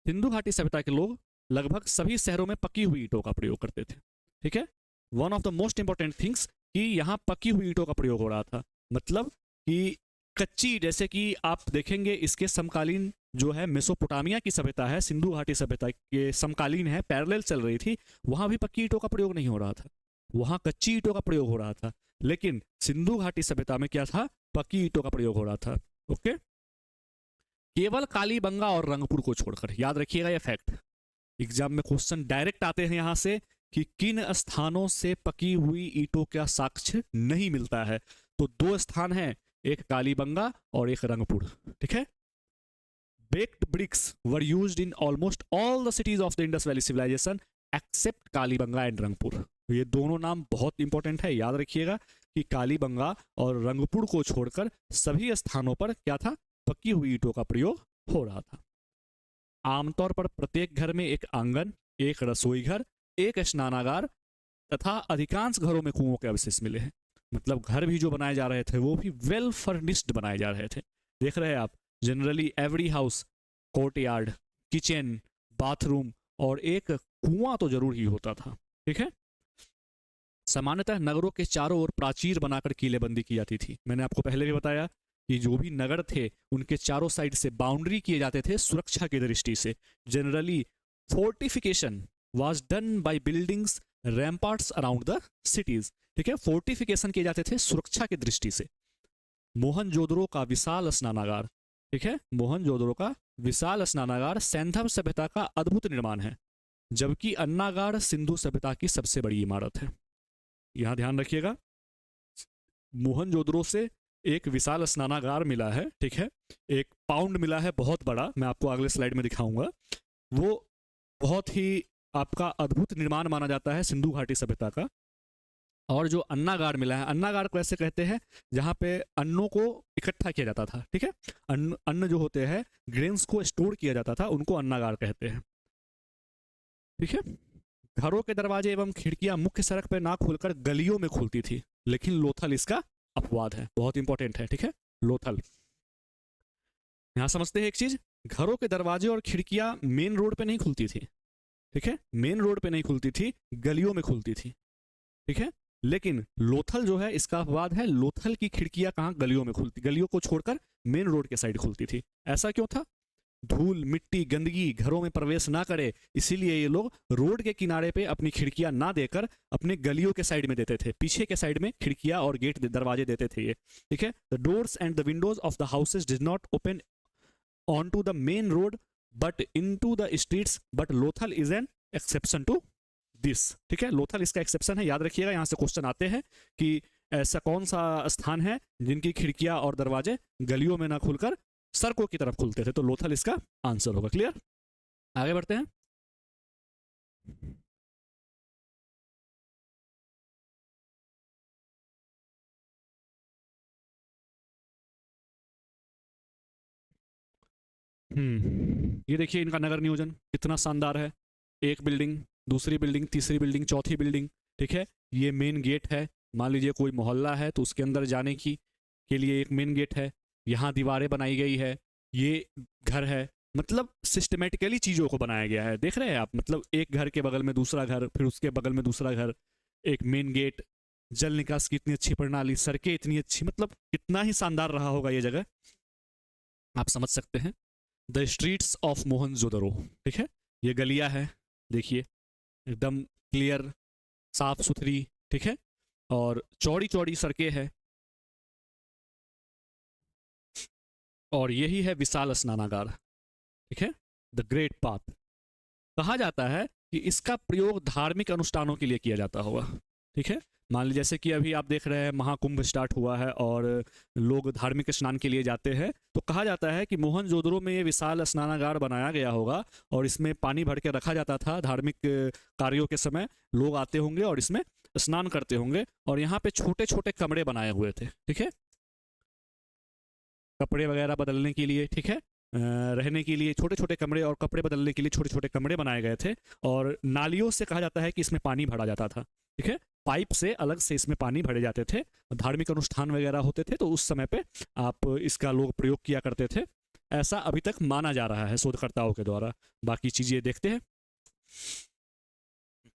सिंधु घाटी सभ्यता के लोग लगभग सभी शहरों में पकी हुई ईंटों का प्रयोग करते थे. ठीक है? One of the most important things कि यहाँ पकी हुई ईंटों का प्रयोग हो रहा था. मतलब कि कच्ची, जैसे कि आप देखेंगे इसके समकालीन जो है मेसोपोटामिया की सभ्यता है, सिंधु घाटी सभ्यता के समकालीन है, पैरेलल चल रही थी, वहां भी पक्की ईंटों का प्रयोग नहीं हो रहा था, वहां कच्ची ईंटों का प्रयोग हो रहा था. लेकिन सिंधु घाटी सभ्यता में क्या था? पक्की ईंटों का प्रयोग हो रहा था. ओके? केवल कालीबंगा और रंगपुर को छोड़कर, याद रखिएगा ये फैक्ट, एग्जाम में क्वेश्चन डायरेक्ट आते हैं यहां से कि किन स्थानों से पकी हुई ईंटों का साक्ष्य नहीं मिलता है. तो 2 स्थान हैं, एक कालीबंगा और एक रंगपुर. ठीक है? Baked bricks were used in almost all the cities of the Indus valley civilization except Kalibanga and Rangpur. ये दोनों नाम बहुत इंपॉर्टेंट है, याद रखिएगा कि कालीबंगा और रंगपुर को छोड़कर सभी स्थानों पर क्या था? पकी हुई ईंटों का प्रयोग हो रहा था. आमतौर पर प्रत्येक घर में एक आंगन, एक रसोई घर, एक स्नानागार तथा अधिकांश घरों में कुओं के अवशेष मिले हैं. मतलब घर भी जो बनाए जा रहे थे वो भी वेल फर्निश्ड बनाए जा रहे थे. देख रहे हैं आप, generally every house courtyard, kitchen, bathroom और एक कुआं तो जरूर ही होता था. ठीक है? सामान्यतः नगरों के चारों ओर प्राचीर बनाकर किलेबंदी की जाती थी. मैंने आपको पहले भी बताया कि जो भी नगर थे उनके चारों साइड से बाउंड्री किए जाते थे सुरक्षा की दृष्टि से. Generally fortification was done by buildings ramparts around the cities. ठीक है? फोर्टिफिकेशन किए जाते थे सुरक्षा की दृष्टि से. मोहनजोदड़ो का विशाल स्नानागार, ठीक है, मोहनजोदड़ो का विशाल स्नानागार सैंधव सभ्यता का अद्भुत निर्माण है, जबकि अन्नागार सिंधु सभ्यता की सबसे बड़ी इमारत है. यहां ध्यान रखिएगा, मोहनजोदड़ो से एक विशाल स्नानागार मिला है, ठीक है, एक पाउंड मिला है बहुत बड़ा, मैं आपको अगले स्लाइड में दिखाऊंगा। वो बहुत ही आपका अद्भुत निर्माण माना जाता है सिंधु घाटी सभ्यता का। और जो अन्नागार मिला है, अन्नागार को ऐसे कहते हैं जहाँ पे अन्नों को इकट्ठा किया जाता था, ठीक है, अन्न जो होते हैं, ग्रेन्स को स्टोर किया जाता था, उनको अन्नागार कहते हैं, ठीक है। घरों के दरवाजे एवं खिड़कियां मुख्य सड़क पर ना खुलकर गलियों में खुलती थी, लेकिन लोथल इसका अपवाद है, बहुत इंपॉर्टेंट है, ठीक है, लोथल। यहां समझते हैं एक चीज, घरों के दरवाजे और खिड़कियां मेन रोड पे नहीं खुलती थी, ठीक है, मेन रोड पे नहीं खुलती थी, गलियों में खुलती थी, ठीक है। लेकिन लोथल जो है इसका अपवाद है, लोथल की खिड़कियां कहाँ गलियों में खुलती, गलियों को छोड़कर मेन रोड के साइड खुलती थी। ऐसा क्यों था? धूल मिट्टी गंदगी घरों में प्रवेश ना करे, इसीलिए ये लोग रोड के किनारे पे अपनी खिड़कियां ना देकर अपने गलियों के साइड में देते थे, पीछे के साइड में खिड़कियां और गेट दरवाजे देते थे ये, ठीक है। The doors and the windows of the houses did not open onto the main road but into the streets, but Lothal is an exception to this, ठीक है, लोथल इसका एक्सेप्शन है, याद रखिएगा, यहाँ से क्वेश्चन आते हैं कि ऐसा कौन सा स्थान है जिनकी खिड़कियां और दरवाजे गलियों में ना खुलकर सड़कों की तरफ खुलते थे, तो लोथल इसका आंसर होगा। क्लियर? आगे बढ़ते हैं। ये देखिए इनका नगर नियोजन कितना शानदार है, एक बिल्डिंग, दूसरी बिल्डिंग, तीसरी बिल्डिंग, चौथी बिल्डिंग, ठीक है, ये मेन गेट है, मान लीजिए कोई मोहल्ला है तो उसके अंदर जाने की के लिए एक मेन गेट है, यहाँ दीवारें बनाई गई है, ये घर है, मतलब सिस्टमेटिकली चीज़ों को बनाया गया है, देख रहे हैं आप, मतलब एक घर के बगल में दूसरा घर, फिर उसके बगल में दूसरा घर, एक मेन गेट, जल निकास की इतनी अच्छी प्रणाली, सड़कें इतनी अच्छी, मतलब कितना ही शानदार रहा होगा ये जगह, आप समझ सकते हैं। द स्ट्रीट्स ऑफ मोहनजोदड़ो, ठीक है, ये गलियां है, देखिए एकदम क्लियर, साफ सुथरी, ठीक है, और चौड़ी चौड़ी सड़कें हैं, और यही है विशाल स्नानागार, ठीक है, द ग्रेट पाथ। कहा जाता है कि इसका प्रयोग धार्मिक अनुष्ठानों के लिए किया जाता होगा, ठीक है, मान लीजिए जैसे कि अभी आप देख रहे हैं महाकुंभ स्टार्ट हुआ है और लोग धार्मिक स्नान के लिए जाते हैं, तो कहा जाता है कि मोहनजोदड़ो में ये विशाल स्नानागार बनाया गया होगा और इसमें पानी भर के रखा जाता था, धार्मिक कार्यों के समय लोग आते होंगे और इसमें स्नान करते होंगे, और यहाँ पे छोटे छोटे कमरे बनाए हुए थे, ठीक है, कपड़े वगैरह बदलने के लिए, ठीक है, रहने के लिए छोटे छोटे कमरे और कपड़े बदलने के लिए छोटे छोटे कमरे बनाए गए थे, और नालियों से कहा जाता है कि इसमें पानी भरा जाता था, ठीक है, पाइप से अलग से इसमें पानी भरे जाते थे, धार्मिक अनुष्ठान वगैरह होते थे तो उस समय पे आप इसका लोग प्रयोग किया करते थे, ऐसा अभी तक माना जा रहा है शोधकर्ताओं के द्वारा। बाकी चीजें देखते हैं।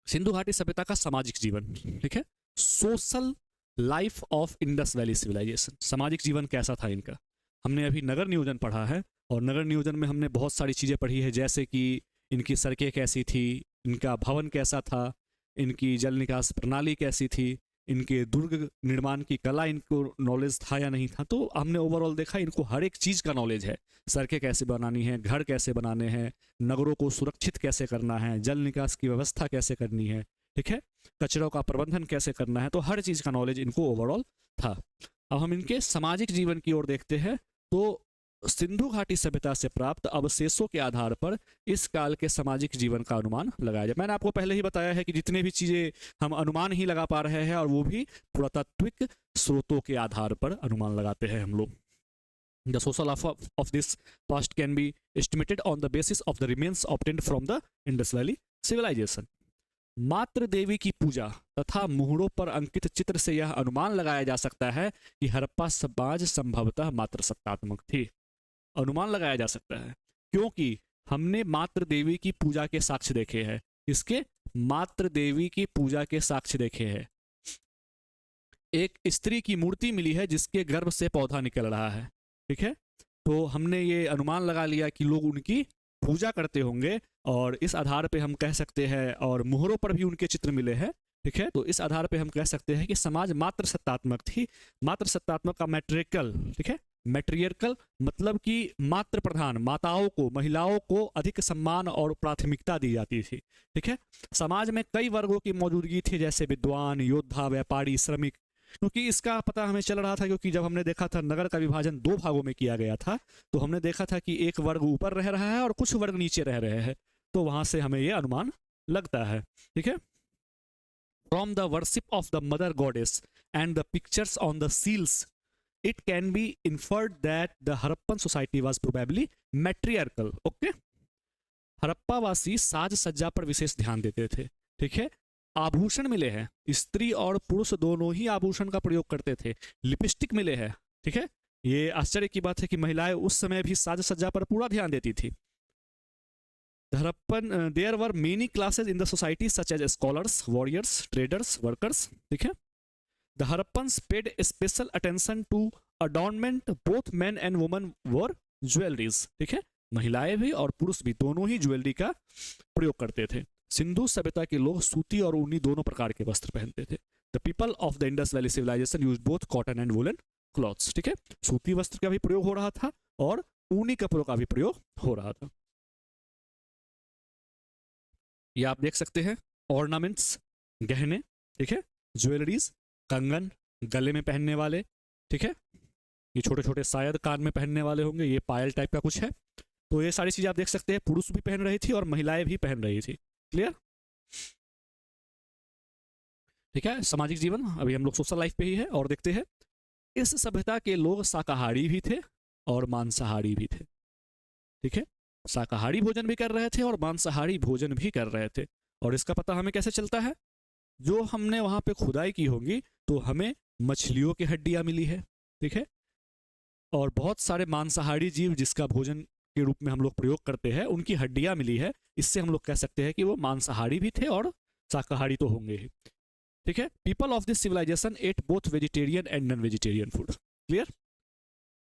सिंधु घाटी सभ्यता का सामाजिक जीवन, ठीक है, social life of Indus valley civilization, सामाजिक जीवन कैसा था इनका। हमने अभी नगर नियोजन पढ़ा है और नगर नियोजन में हमने बहुत सारी चीज़ें पढ़ी है, जैसे कि इनकी सड़कें कैसी थी, इनका भवन कैसा था, इनकी जल निकास प्रणाली कैसी थी, इनके दुर्ग निर्माण की कला इनको नॉलेज था या नहीं था। तो हमने ओवरऑल देखा इनको हर एक चीज़ का नॉलेज है, सड़कें कैसे बनानी है, घर कैसे बनाने हैं, नगरों को सुरक्षित कैसे करना है, जल निकास की व्यवस्था कैसे करनी है, ठीक है, कचरों का प्रबंधन कैसे करना है, तो हर चीज़ का नॉलेज इनको ओवरऑल था। अब हम इनके सामाजिक जीवन की ओर देखते हैं, तो सिंधु घाटी सभ्यता से प्राप्त अवशेषों के आधार पर इस काल के सामाजिक जीवन का अनुमान लगाया जाए। मैंने आपको पहले ही बताया है कि जितने भी चीज़ें हम अनुमान ही लगा पा रहे हैं और वो भी पुरातात्विक स्रोतों के आधार पर अनुमान लगाते हैं हम लोग। The social life of this past can be estimated on the basis of the remains obtained from the Indus Valley civilization. मातृ देवी की पूजा तथा मुहरों पर अंकित चित्र से यह अनुमान लगाया जा सकता है कि हड़प्पा समाज संभवतः मातृ सत्तात्मक थी। अनुमान लगाया जा सकता है क्योंकि हमने मातृ देवी की पूजा के साक्ष्य देखे हैं। इसके मातृ देवी की पूजा के साक्ष्य देखे हैं। एक स्त्री की मूर्ति मिली है जिसके गर्भ से पौधा निकल रहा है, ठीक है, तो हमने ये अनुमान लगा लिया कि लोग उनकी पूजा करते होंगे और इस आधार पे हम कह सकते हैं, और मुहरों पर भी उनके चित्र मिले हैं, ठीक है, तो इस आधार पे हम कह सकते हैं कि समाज मातृ सत्तात्मक थी। मातृ सत्तात्मक का मैट्रियर्कल, ठीक है, मैट्रियर्कल मतलब कि मातृ प्रधान, माताओं को, महिलाओं को अधिक सम्मान और प्राथमिकता दी जाती थी, ठीक है। समाज में कई वर्गों की मौजूदगी थी, जैसे विद्वान, योद्धा, व्यापारी, श्रमिक, क्योंकि इसका पता हमें चल रहा था, क्योंकि जब हमने देखा था नगर का विभाजन 2 भागों में किया गया था, तो हमने देखा था कि एक वर्ग ऊपर रह रहा है और कुछ वर्ग नीचे रह रहे हैं, तो वहां से हमें यह अनुमान लगता है। ठीक है, from the worship of the mother goddess and the pictures on the seals it can be inferred that the Harappan society was probably matriarchal. Okay, हड़प्पावासी साज सज्जा पर विशेष ध्यान देते थे। ठीक है, आभूषण मिले हैं, स्त्री और पुरुष दोनों ही आभूषण का प्रयोग करते थे, लिपस्टिक मिले हैं। ठीक है, ये आश्चर्य की बात है कि महिलाएं उस समय भी साज सज्जा पर पूरा ध्यान देती थी। Harappan there were many classes in the society such as scholars, warriors, traders, workers. ठीक है, The Harappans paid special attention to adornment. Both men and women wore jewelries. ठीक है, महिलाएं भी और पुरुष भी दोनों ही ज्वेलरी का प्रयोग करते थे। सिंधु सभ्यता के लोग सूती और ऊनी दोनों प्रकार के वस्त्र पहनते थे। The people of the Indus Valley civilization used both cotton and woolen clothes. ठीक है, सूती वस्त्र का भी प्रयोग हो रहा था और ऊनी कपड़ों का भी प्रयोग हो रहा था। ये आप देख सकते हैं, ऑर्नामेंट्स, गहने। ठीक है, ज्वेलरीज, कंगन, गले में पहनने वाले। ठीक है, ये छोटे छोटे शायद कान में पहनने वाले होंगे, ये पायल टाइप का कुछ है। तो ये सारी चीजें आप देख सकते हैं, पुरुष भी पहन रही थी और महिलाएं भी पहन रही थी। क्लियर? ठीक है, सामाजिक जीवन, अभी हम लोग सोशल लाइफ पे ही है और देखते हैं। इस सभ्यता के लोग शाकाहारी भी थे और मांसाहारी भी थे। ठीक है, शाकाहारी भोजन भी कर रहे थे और मांसाहारी भोजन भी कर रहे थे। और इसका पता हमें कैसे चलता है? जो हमने वहां पे खुदाई की होगी तो हमें मछलियों की हड्डियां मिली है। ठीक है, और बहुत सारे मांसाहारी जीव जिसका भोजन के रूप में हम लोग प्रयोग करते हैं, उनकी हड्डियां मिली है। इससे हम लोग कह सकते हैं कि वो मांसाहारी भी थे और शाकाहारी तो होंगे ही। ठीक है, people of this civilization ate both vegetarian and non vegetarian food. Clear?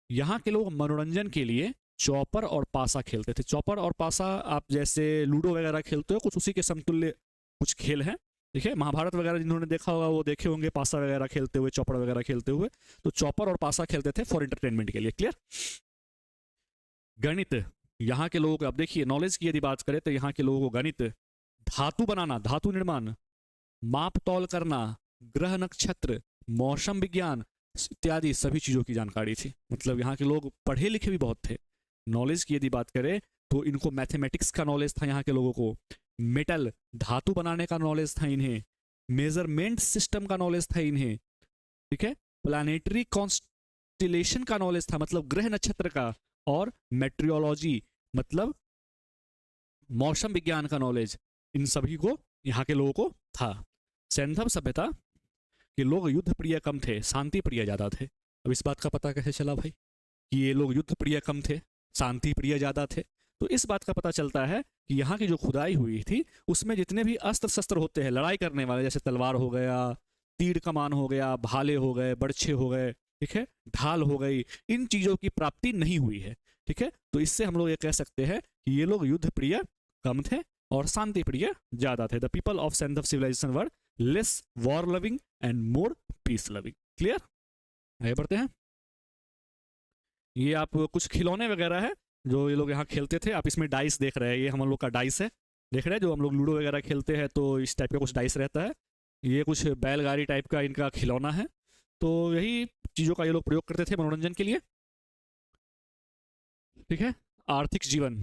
यहाँ के लोग मनोरंजन के लिए चौपर और पासा खेलते थे। चौपर और पासा आप जैसे लूडो वगैरह खेलते हो, कुछ उसी के समतुल्य कुछ खेल हैं। ठीक है, महाभारत वगैरह जिन्होंने देखा होगा वो देखे होंगे पासा वगैरह खेलते हुए, चौपर वगैरह खेलते हुए। तो चौपर और पासा खेलते थे फॉर एंटरटेनमेंट के लिए। क्लियर? गणित, यहाँ के लोगों को आप देखिए, नॉलेज की यदि बात करें तो यहाँ के लोगों को गणित, धातु बनाना, धातु निर्माण, माप तौल करना, ग्रह नक्षत्र, मौसम विज्ञान इत्यादि सभी चीजों की जानकारी थी। मतलब यहाँ के लोग पढ़े लिखे भी बहुत थे। नॉलेज की यदि बात करें तो इनको मैथमेटिक्स का नॉलेज था यहाँ के लोगों को, मेटल धातु बनाने का नॉलेज था इन्हें, मेजरमेंट सिस्टम का नॉलेज था इन्हें। ठीक है, प्लानेटरी कॉन्स्टिलेशन का नॉलेज था, मतलब ग्रह नक्षत्र का, और मेट्रियोलॉजी मतलब मौसम विज्ञान का नॉलेज, इन सभी को यहाँ के लोगों को था। सैंधव सभ्यता के लोग युद्ध प्रिय कम थे, शांति प्रिय ज्यादा थे। अब इस बात का पता कैसे चला भाई कि ये लोग युद्ध प्रिय कम थे, शांति प्रिय ज्यादा थे? तो इस बात का पता चलता है कि यहाँ की जो खुदाई हुई थी उसमें जितने भी अस्त्र शस्त्र होते हैं लड़ाई करने वाले, जैसे तलवार हो गया, तीर कमान हो गया, भाले हो गए, बर्छे हो गए, ठीक है, ढाल हो गई, इन चीजों की प्राप्ति नहीं हुई है। ठीक है, तो इससे हम लोग ये कह सकते हैं कि ये लोग युद्ध प्रिय कम थे और शांति प्रिय ज्यादा थे। द पीपल ऑफ सैंधव civilization were less war loving and more peace loving. Clear? आगे बढ़ते हैं। ये आप कुछ खिलौने वगैरह है जो ये लोग यहाँ खेलते थे। आप इसमें डाइस देख रहे हैं, ये हम लोग का डाइस है, देख रहे हैं, जो हम लोग लूडो वगैरह खेलते हैं तो इस टाइप का कुछ डाइस रहता है। ये कुछ बैलगाड़ी टाइप का इनका खिलौना है। तो यही चीज़ों का ये लोग प्रयोग करते थे मनोरंजन के लिए। ठीक है, आर्थिक जीवन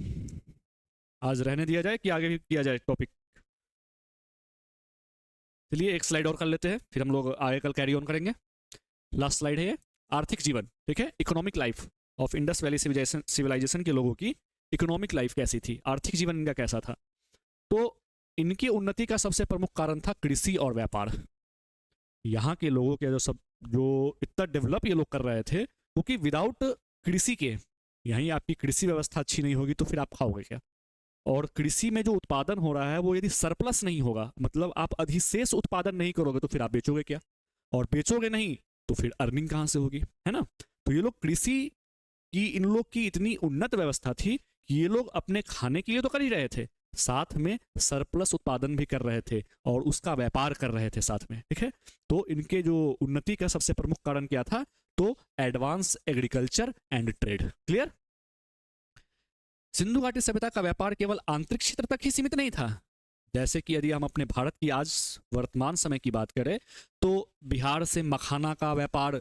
आज रहने दिया जाए कि आगे भी किया जाए टॉपिक? चलिए एक स्लाइड और कर लेते हैं, फिर हम लोग आगे कल कैरी ऑन करेंगे। लास्ट स्लाइड है ये, आर्थिक जीवन। ठीक है, economic life of Indus valley civilization के लोगों की इकोनॉमिक लाइफ कैसी थी, आर्थिक जीवन इनका कैसा था? तो इनकी उन्नति का सबसे प्रमुख कारण था कृषि और व्यापार। यहाँ के लोगों के जो इतना डेवलप ये लोग कर रहे थे, क्योंकि विदाउट कृषि के, यहीं आपकी कृषि व्यवस्था अच्छी नहीं होगी तो फिर आप खाओगे क्या? और कृषि में जो उत्पादन हो रहा है वो यदि सरप्लस नहीं होगा, मतलब आप अधिशेष उत्पादन नहीं करोगे तो फिर आप बेचोगे क्या? और बेचोगे नहीं तो फिर अर्निंग कहाँ से होगी, है ना? तो ये लोग कृषि की, इन लोग की इतनी उन्नत व्यवस्था थी कि ये लोग अपने खाने के लिए तो कर ही रहे थे, साथ में सरप्लस उत्पादन भी कर रहे थे और उसका व्यापार कर रहे थे साथ में। ठीक है, तो इनके जो उन्नति का सबसे प्रमुख कारण क्या था? तो advance agriculture and trade. Clear? Sindhu घाटी सभ्यता का व्यापार केवल आंतरिक क्षेत्र तक ही सीमित नहीं था, जैसे कि यदि हम अपने भारत की आज वर्तमान समय की बात करें तो बिहार से मखाना का व्यापार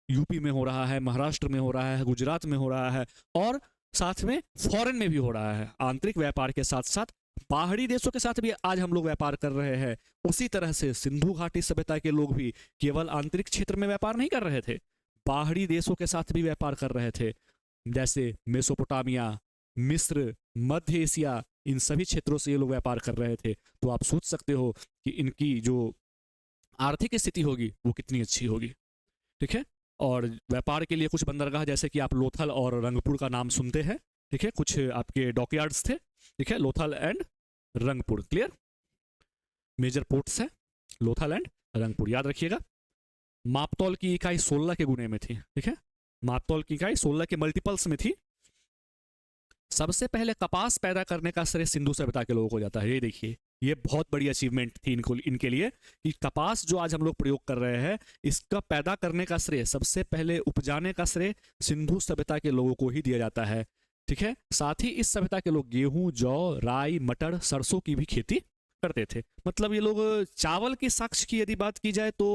यूपी में हो रहा है, महाराष्ट्र में हो रहा है, गुजरात में हो रहा है, और साथ में फॉरेन में भी हो रहा है। आंतरिक व्यापार के साथ साथ बाहरी देशों के साथ भी आज हम लोग व्यापार कर रहे हैं। उसी तरह से सिंधु घाटी सभ्यता के लोग भी केवल आंतरिक क्षेत्र में व्यापार नहीं कर रहे थे, बाहरी देशों के साथ भी व्यापार कर रहे थे, जैसे मेसोपोटामिया, मिस्र, मध्य एशिया, इन सभी क्षेत्रों से ये लोग व्यापार कर रहे थे। तो आप सोच सकते हो कि इनकी जो आर्थिक स्थिति होगी वो कितनी अच्छी होगी। ठीक है, और व्यापार के लिए कुछ बंदरगाह जैसे कि आप लोथल और रंगपुर का नाम सुनते हैं। ठीक है, कुछ आपके डॉकयार्ड्स थे। ठीक है, Lothal and Rangpur, clear, major ports है लोथल एंड रंगपुर, याद रखिएगा। मापतौल की इकाई 16 के गुने में थी। ठीक है, मापतौल की इकाई 16 के मल्टीपल्स में थी। सबसे पहले कपास पैदा करने का श्रेय सिंधु सभ्यता के लोगों को जाता है। ये देखिए, ये बहुत बड़ी अचीवमेंट थी इनके लिए कि कपास जो आज हम लोग प्रयोग कर रहे हैं, इसका पैदा करने का श्रेय, सबसे पहले उपजाने का श्रेय सिंधु सभ्यता के लोगों को ही दिया जाता है। ठीक है, साथ ही इस सभ्यता के लोग गेहूं, जौ, राई, मटर, सरसों की भी खेती करते थे। मतलब ये लोग चावल के साक्ष्य की यदि बात की जाए तो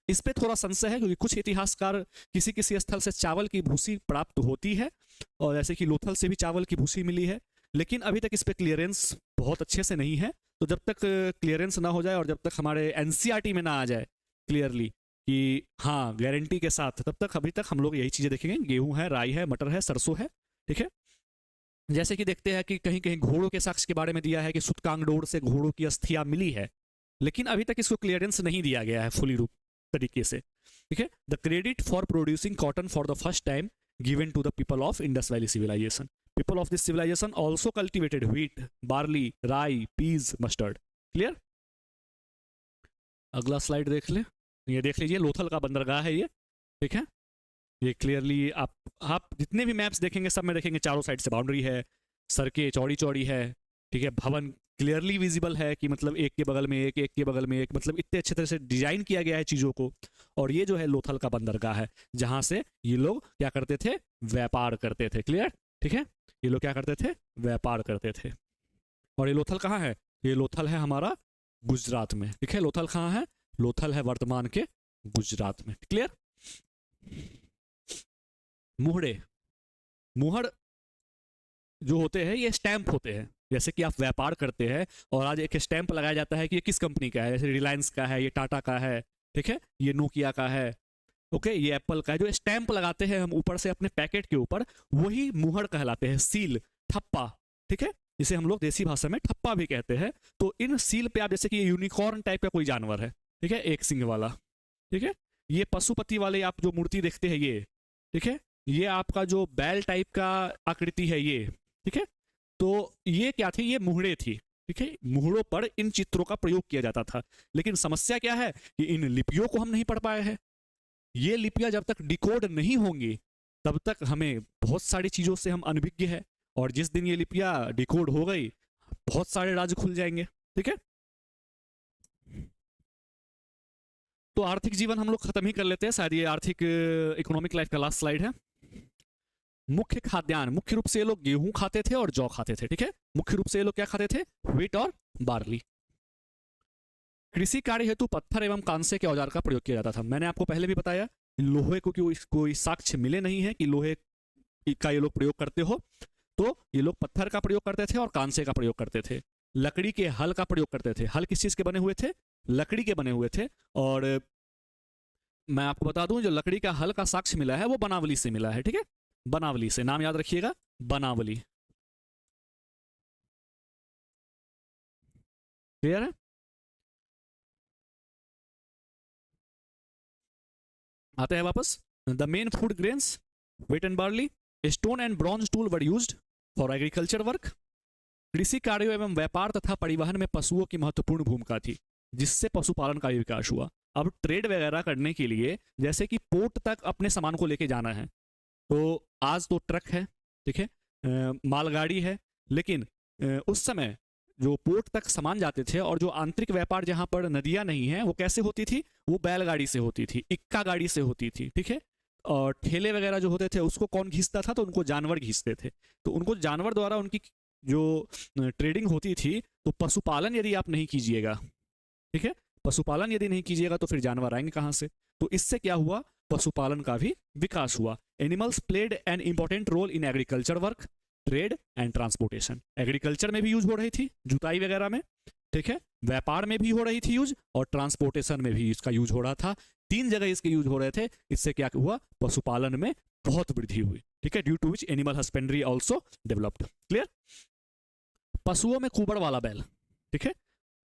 इस पे थोड़ा संशय है, क्योंकि कुछ इतिहासकार किसी किसी स्थल से चावल की भूसी प्राप्त होती है, और जैसे कि लोथल से भी चावल की भूसी मिली है, लेकिन अभी तक इस पे क्लियरेंस बहुत अच्छे से नहीं है। तो जब तक क्लियरेंस ना हो जाए और जब तक हमारे एनसीईआरटी में ना आ जाए क्लियरली कि हाँ गारंटी के साथ, तब तक अभी तक हम लोग यही चीज़ें देखेंगे। गेहूं है, राई है, मटर है, सरसों है। ठीक है, जैसे कि देखते हैं कि कहीं कहीं घोड़ों के साक्ष्य के बारे में दिया है कि सुतकांगडोर से घोड़ों की अस्थियां मिली है, लेकिन अभी तक इसको क्लियरेंस नहीं दिया गया है फुली रूप तरीके से। ठीक है, the credit for producing cotton for the first time given to the people of Indus valley civilization. People of this civilization also cultivated wheat, barley, rye, peas, mustard. Clear, अगला स्लाइड देख ले, ये देख लीजिए, लोथल का बंदरगाह है ये। ठीक है, ये क्लियरली आप जितने भी मैप्स देखेंगे सब में देखेंगे चारों साइड से बाउंड्री है, सड़कें चौड़ी चौड़ी है। ठीक है, भवन क्लियरली विजिबल है कि मतलब एक के बगल में एक, एक के बगल में एक, मतलब इतने अच्छे तरह से डिजाइन किया गया है चीजों को। और ये जो है लोथल का बंदरगाह है, जहां से ये लोग क्या करते थे, व्यापार करते थे। क्लियर, ठीक है, ये लोग क्या करते थे, व्यापार करते थे। और ये लोथल कहाँ है, ये लोथल है हमारा गुजरात में। ठीक है, लोथल कहाँ है, लोथल है वर्तमान के गुजरात में। क्लियर, मुहड़े, मुहड़ जो होते हैं ये स्टैंप होते हैं। जैसे कि आप व्यापार करते हैं और आज एक स्टैंप लगाया जाता है कि ये किस कंपनी का है, जैसे रिलायंस का है, ये टाटा का है, ठीक है, ये नोकिया का है, ओके, ये एप्पल का है। जो स्टैंप लगाते हैं हम ऊपर से अपने पैकेट के ऊपर, वही मुहर कहलाते हैं, सील, ठप्पा। ठीक है, जिसे हम लोग देसी भाषा में ठप्पा भी कहते हैं। तो इन सील पे आप, जैसे कि ये यूनिकॉर्न टाइप का कोई जानवर है, ठीक है, एक सिंग वाला, ठीक है, ये पशुपति वाले आप जो मूर्ति देखते हैं ये, ठीक है, ये आपका जो बैल टाइप का आकृति है ये, ठीक है, तो ये क्या थी, ये मुहड़े थी। ठीक है, मुहड़ों पर इन चित्रों का प्रयोग किया जाता था। लेकिन समस्या क्या है कि इन लिपियों को हम नहीं पढ़ पाए हैं। ये लिपियां जब तक डिकोड नहीं होंगी तब तक हमें बहुत सारी चीजों से हम अनभिज्ञ है, और जिस दिन ये लिपियां डिकोड हो गई बहुत सारे राज खुल जाएंगे। ठीक है, तो आर्थिक जीवन हम लोग खत्म ही कर लेते हैं, शायद ये आर्थिक इकोनॉमिक लाइफ का लास्ट स्लाइड है। मुख्य खाद्यान्न, मुख्य रूप से ये लोग गेहूं खाते थे और जौ खाते थे। ठीक है, मुख्य रूप से ये लोग क्या खाते थे, व्हीट और बार्ली। कृषि कार्य हेतु पत्थर एवं कांसे के औजार का प्रयोग किया जाता था। मैंने आपको पहले भी बताया, लोहे को कोई साक्ष्य मिले नहीं है कि लोहे का ये लोग प्रयोग करते हो, तो ये लोग पत्थर का प्रयोग करते थे और कांसे का प्रयोग करते थे। लकड़ी के हल का प्रयोग करते थे। हल किस चीज के बने हुए थे, लकड़ी के बने हुए थे। और मैं आपको बता दूं, जो लकड़ी का हल का साक्ष्य मिला है वो बनावली से मिला है। ठीक है, बनावली से, नाम याद रखिएगा, बनावली। क्लियर है, आते हैं वापस। The main food grains, wheat and barley, stone and bronze tool were used for agriculture work. कृषि कार्यों एवं व्यापार तथा परिवहन में पशुओं की महत्वपूर्ण भूमिका थी, जिससे पशुपालन का भी विकास हुआ। अब ट्रेड वगैरह करने के लिए, जैसे कि पोर्ट तक अपने सामान को लेके जाना है, तो आज तो ट्रक है, ठीक है, मालगाड़ी है, लेकिन उस समय जो पोर्ट तक सामान जाते थे और जो आंतरिक व्यापार जहां पर नदियां नहीं है वो कैसे होती थी, वो बैलगाड़ी से होती थी, इक्का गाड़ी से होती थी। ठीक है, और ठेले वगैरह जो होते थे उसको कौन घीसता था, तो उनको जानवर घीसते थे। तो उनको जानवर द्वारा उनकी जो ट्रेडिंग होती थी, तो पशुपालन यदि आप नहीं कीजिएगा, ठीक है, पशुपालन यदि नहीं कीजिएगा तो फिर जानवर आएंगे कहाँ से? तो इससे क्या हुआ, पशुपालन का भी विकास हुआ। Animals played an important role in agriculture work, trade and transportation. Agriculture में भी यूज हो रही थी, जुताई वगैरह में, ठीक है, व्यापार में भी हो रही थी यूज, और ट्रांसपोर्टेशन में भी इसका यूज हो रहा था। 3 जगह इसके यूज हो रहे थे। इससे क्या हुआ, पशुपालन में बहुत वृद्धि हुई, ठीक है, due to which animal husbandry also developed. Clear? पशुओं में कुबड़ वाला बैल, ठीक है,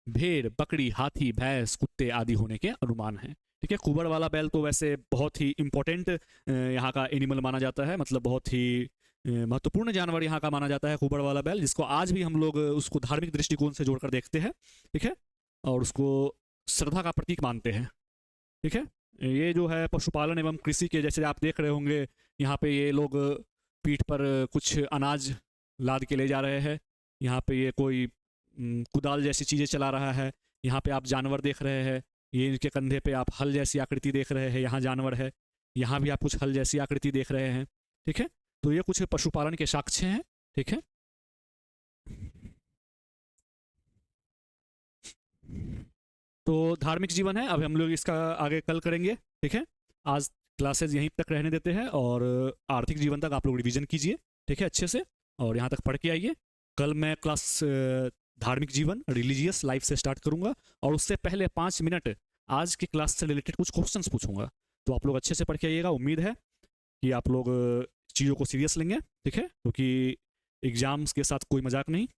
भेड़, बकरी, हाथी, भैंस, कुत्ते आदि होने के अनुमान है, ठीक है। कुबड़ वाला बैल तो वैसे बहुत ही इंपॉर्टेंट यहाँ का एनिमल माना जाता है, मतलब बहुत ही महत्वपूर्ण जानवर यहाँ का माना जाता है कुबड़ वाला बैल, जिसको आज भी हम लोग उसको धार्मिक दृष्टिकोण से जोड़कर देखते हैं, ठीक है, और उसको श्रद्धा का प्रतीक मानते हैं, ठीक है। ये जो है पशुपालन एवं कृषि के, जैसे आप देख रहे होंगे यहाँ पे ये लोग पीठ पर कुछ अनाज लाद के ले जा रहे हैं, यहाँ पे ये कोई कुदाल जैसी चीज़ें चला रहा है, यहाँ पे आप जानवर देख रहे हैं, ये इनके कंधे पे आप हल जैसी आकृति देख रहे हैं, यहाँ जानवर है, यहाँ भी आप कुछ हल जैसी आकृति देख रहे हैं, ठीक है। तो ये कुछ पशुपालन के साक्ष्य हैं, ठीक है। तो धार्मिक जीवन है, अब हम लोग इसका आगे कल करेंगे, ठीक है। आज क्लासेस यहीं तक रहने देते हैं और आर्थिक जीवन तक आप लोग रिवीजन कीजिए, ठीक है, अच्छे से, और यहाँ तक पढ़ के आइए। कल मैं क्लास धार्मिक जीवन, रिलीजियस लाइफ से स्टार्ट करूंगा, और उससे पहले 5 मिनट आज की क्लास से रिलेटेड कुछ क्वेश्चंस पूछूंगा, तो आप लोग अच्छे से पढ़ के आइएगा। उम्मीद है कि आप लोग चीज़ों को सीरियस लेंगे, ठीक है, क्योंकि एग्जाम्स के साथ कोई मजाक नहीं।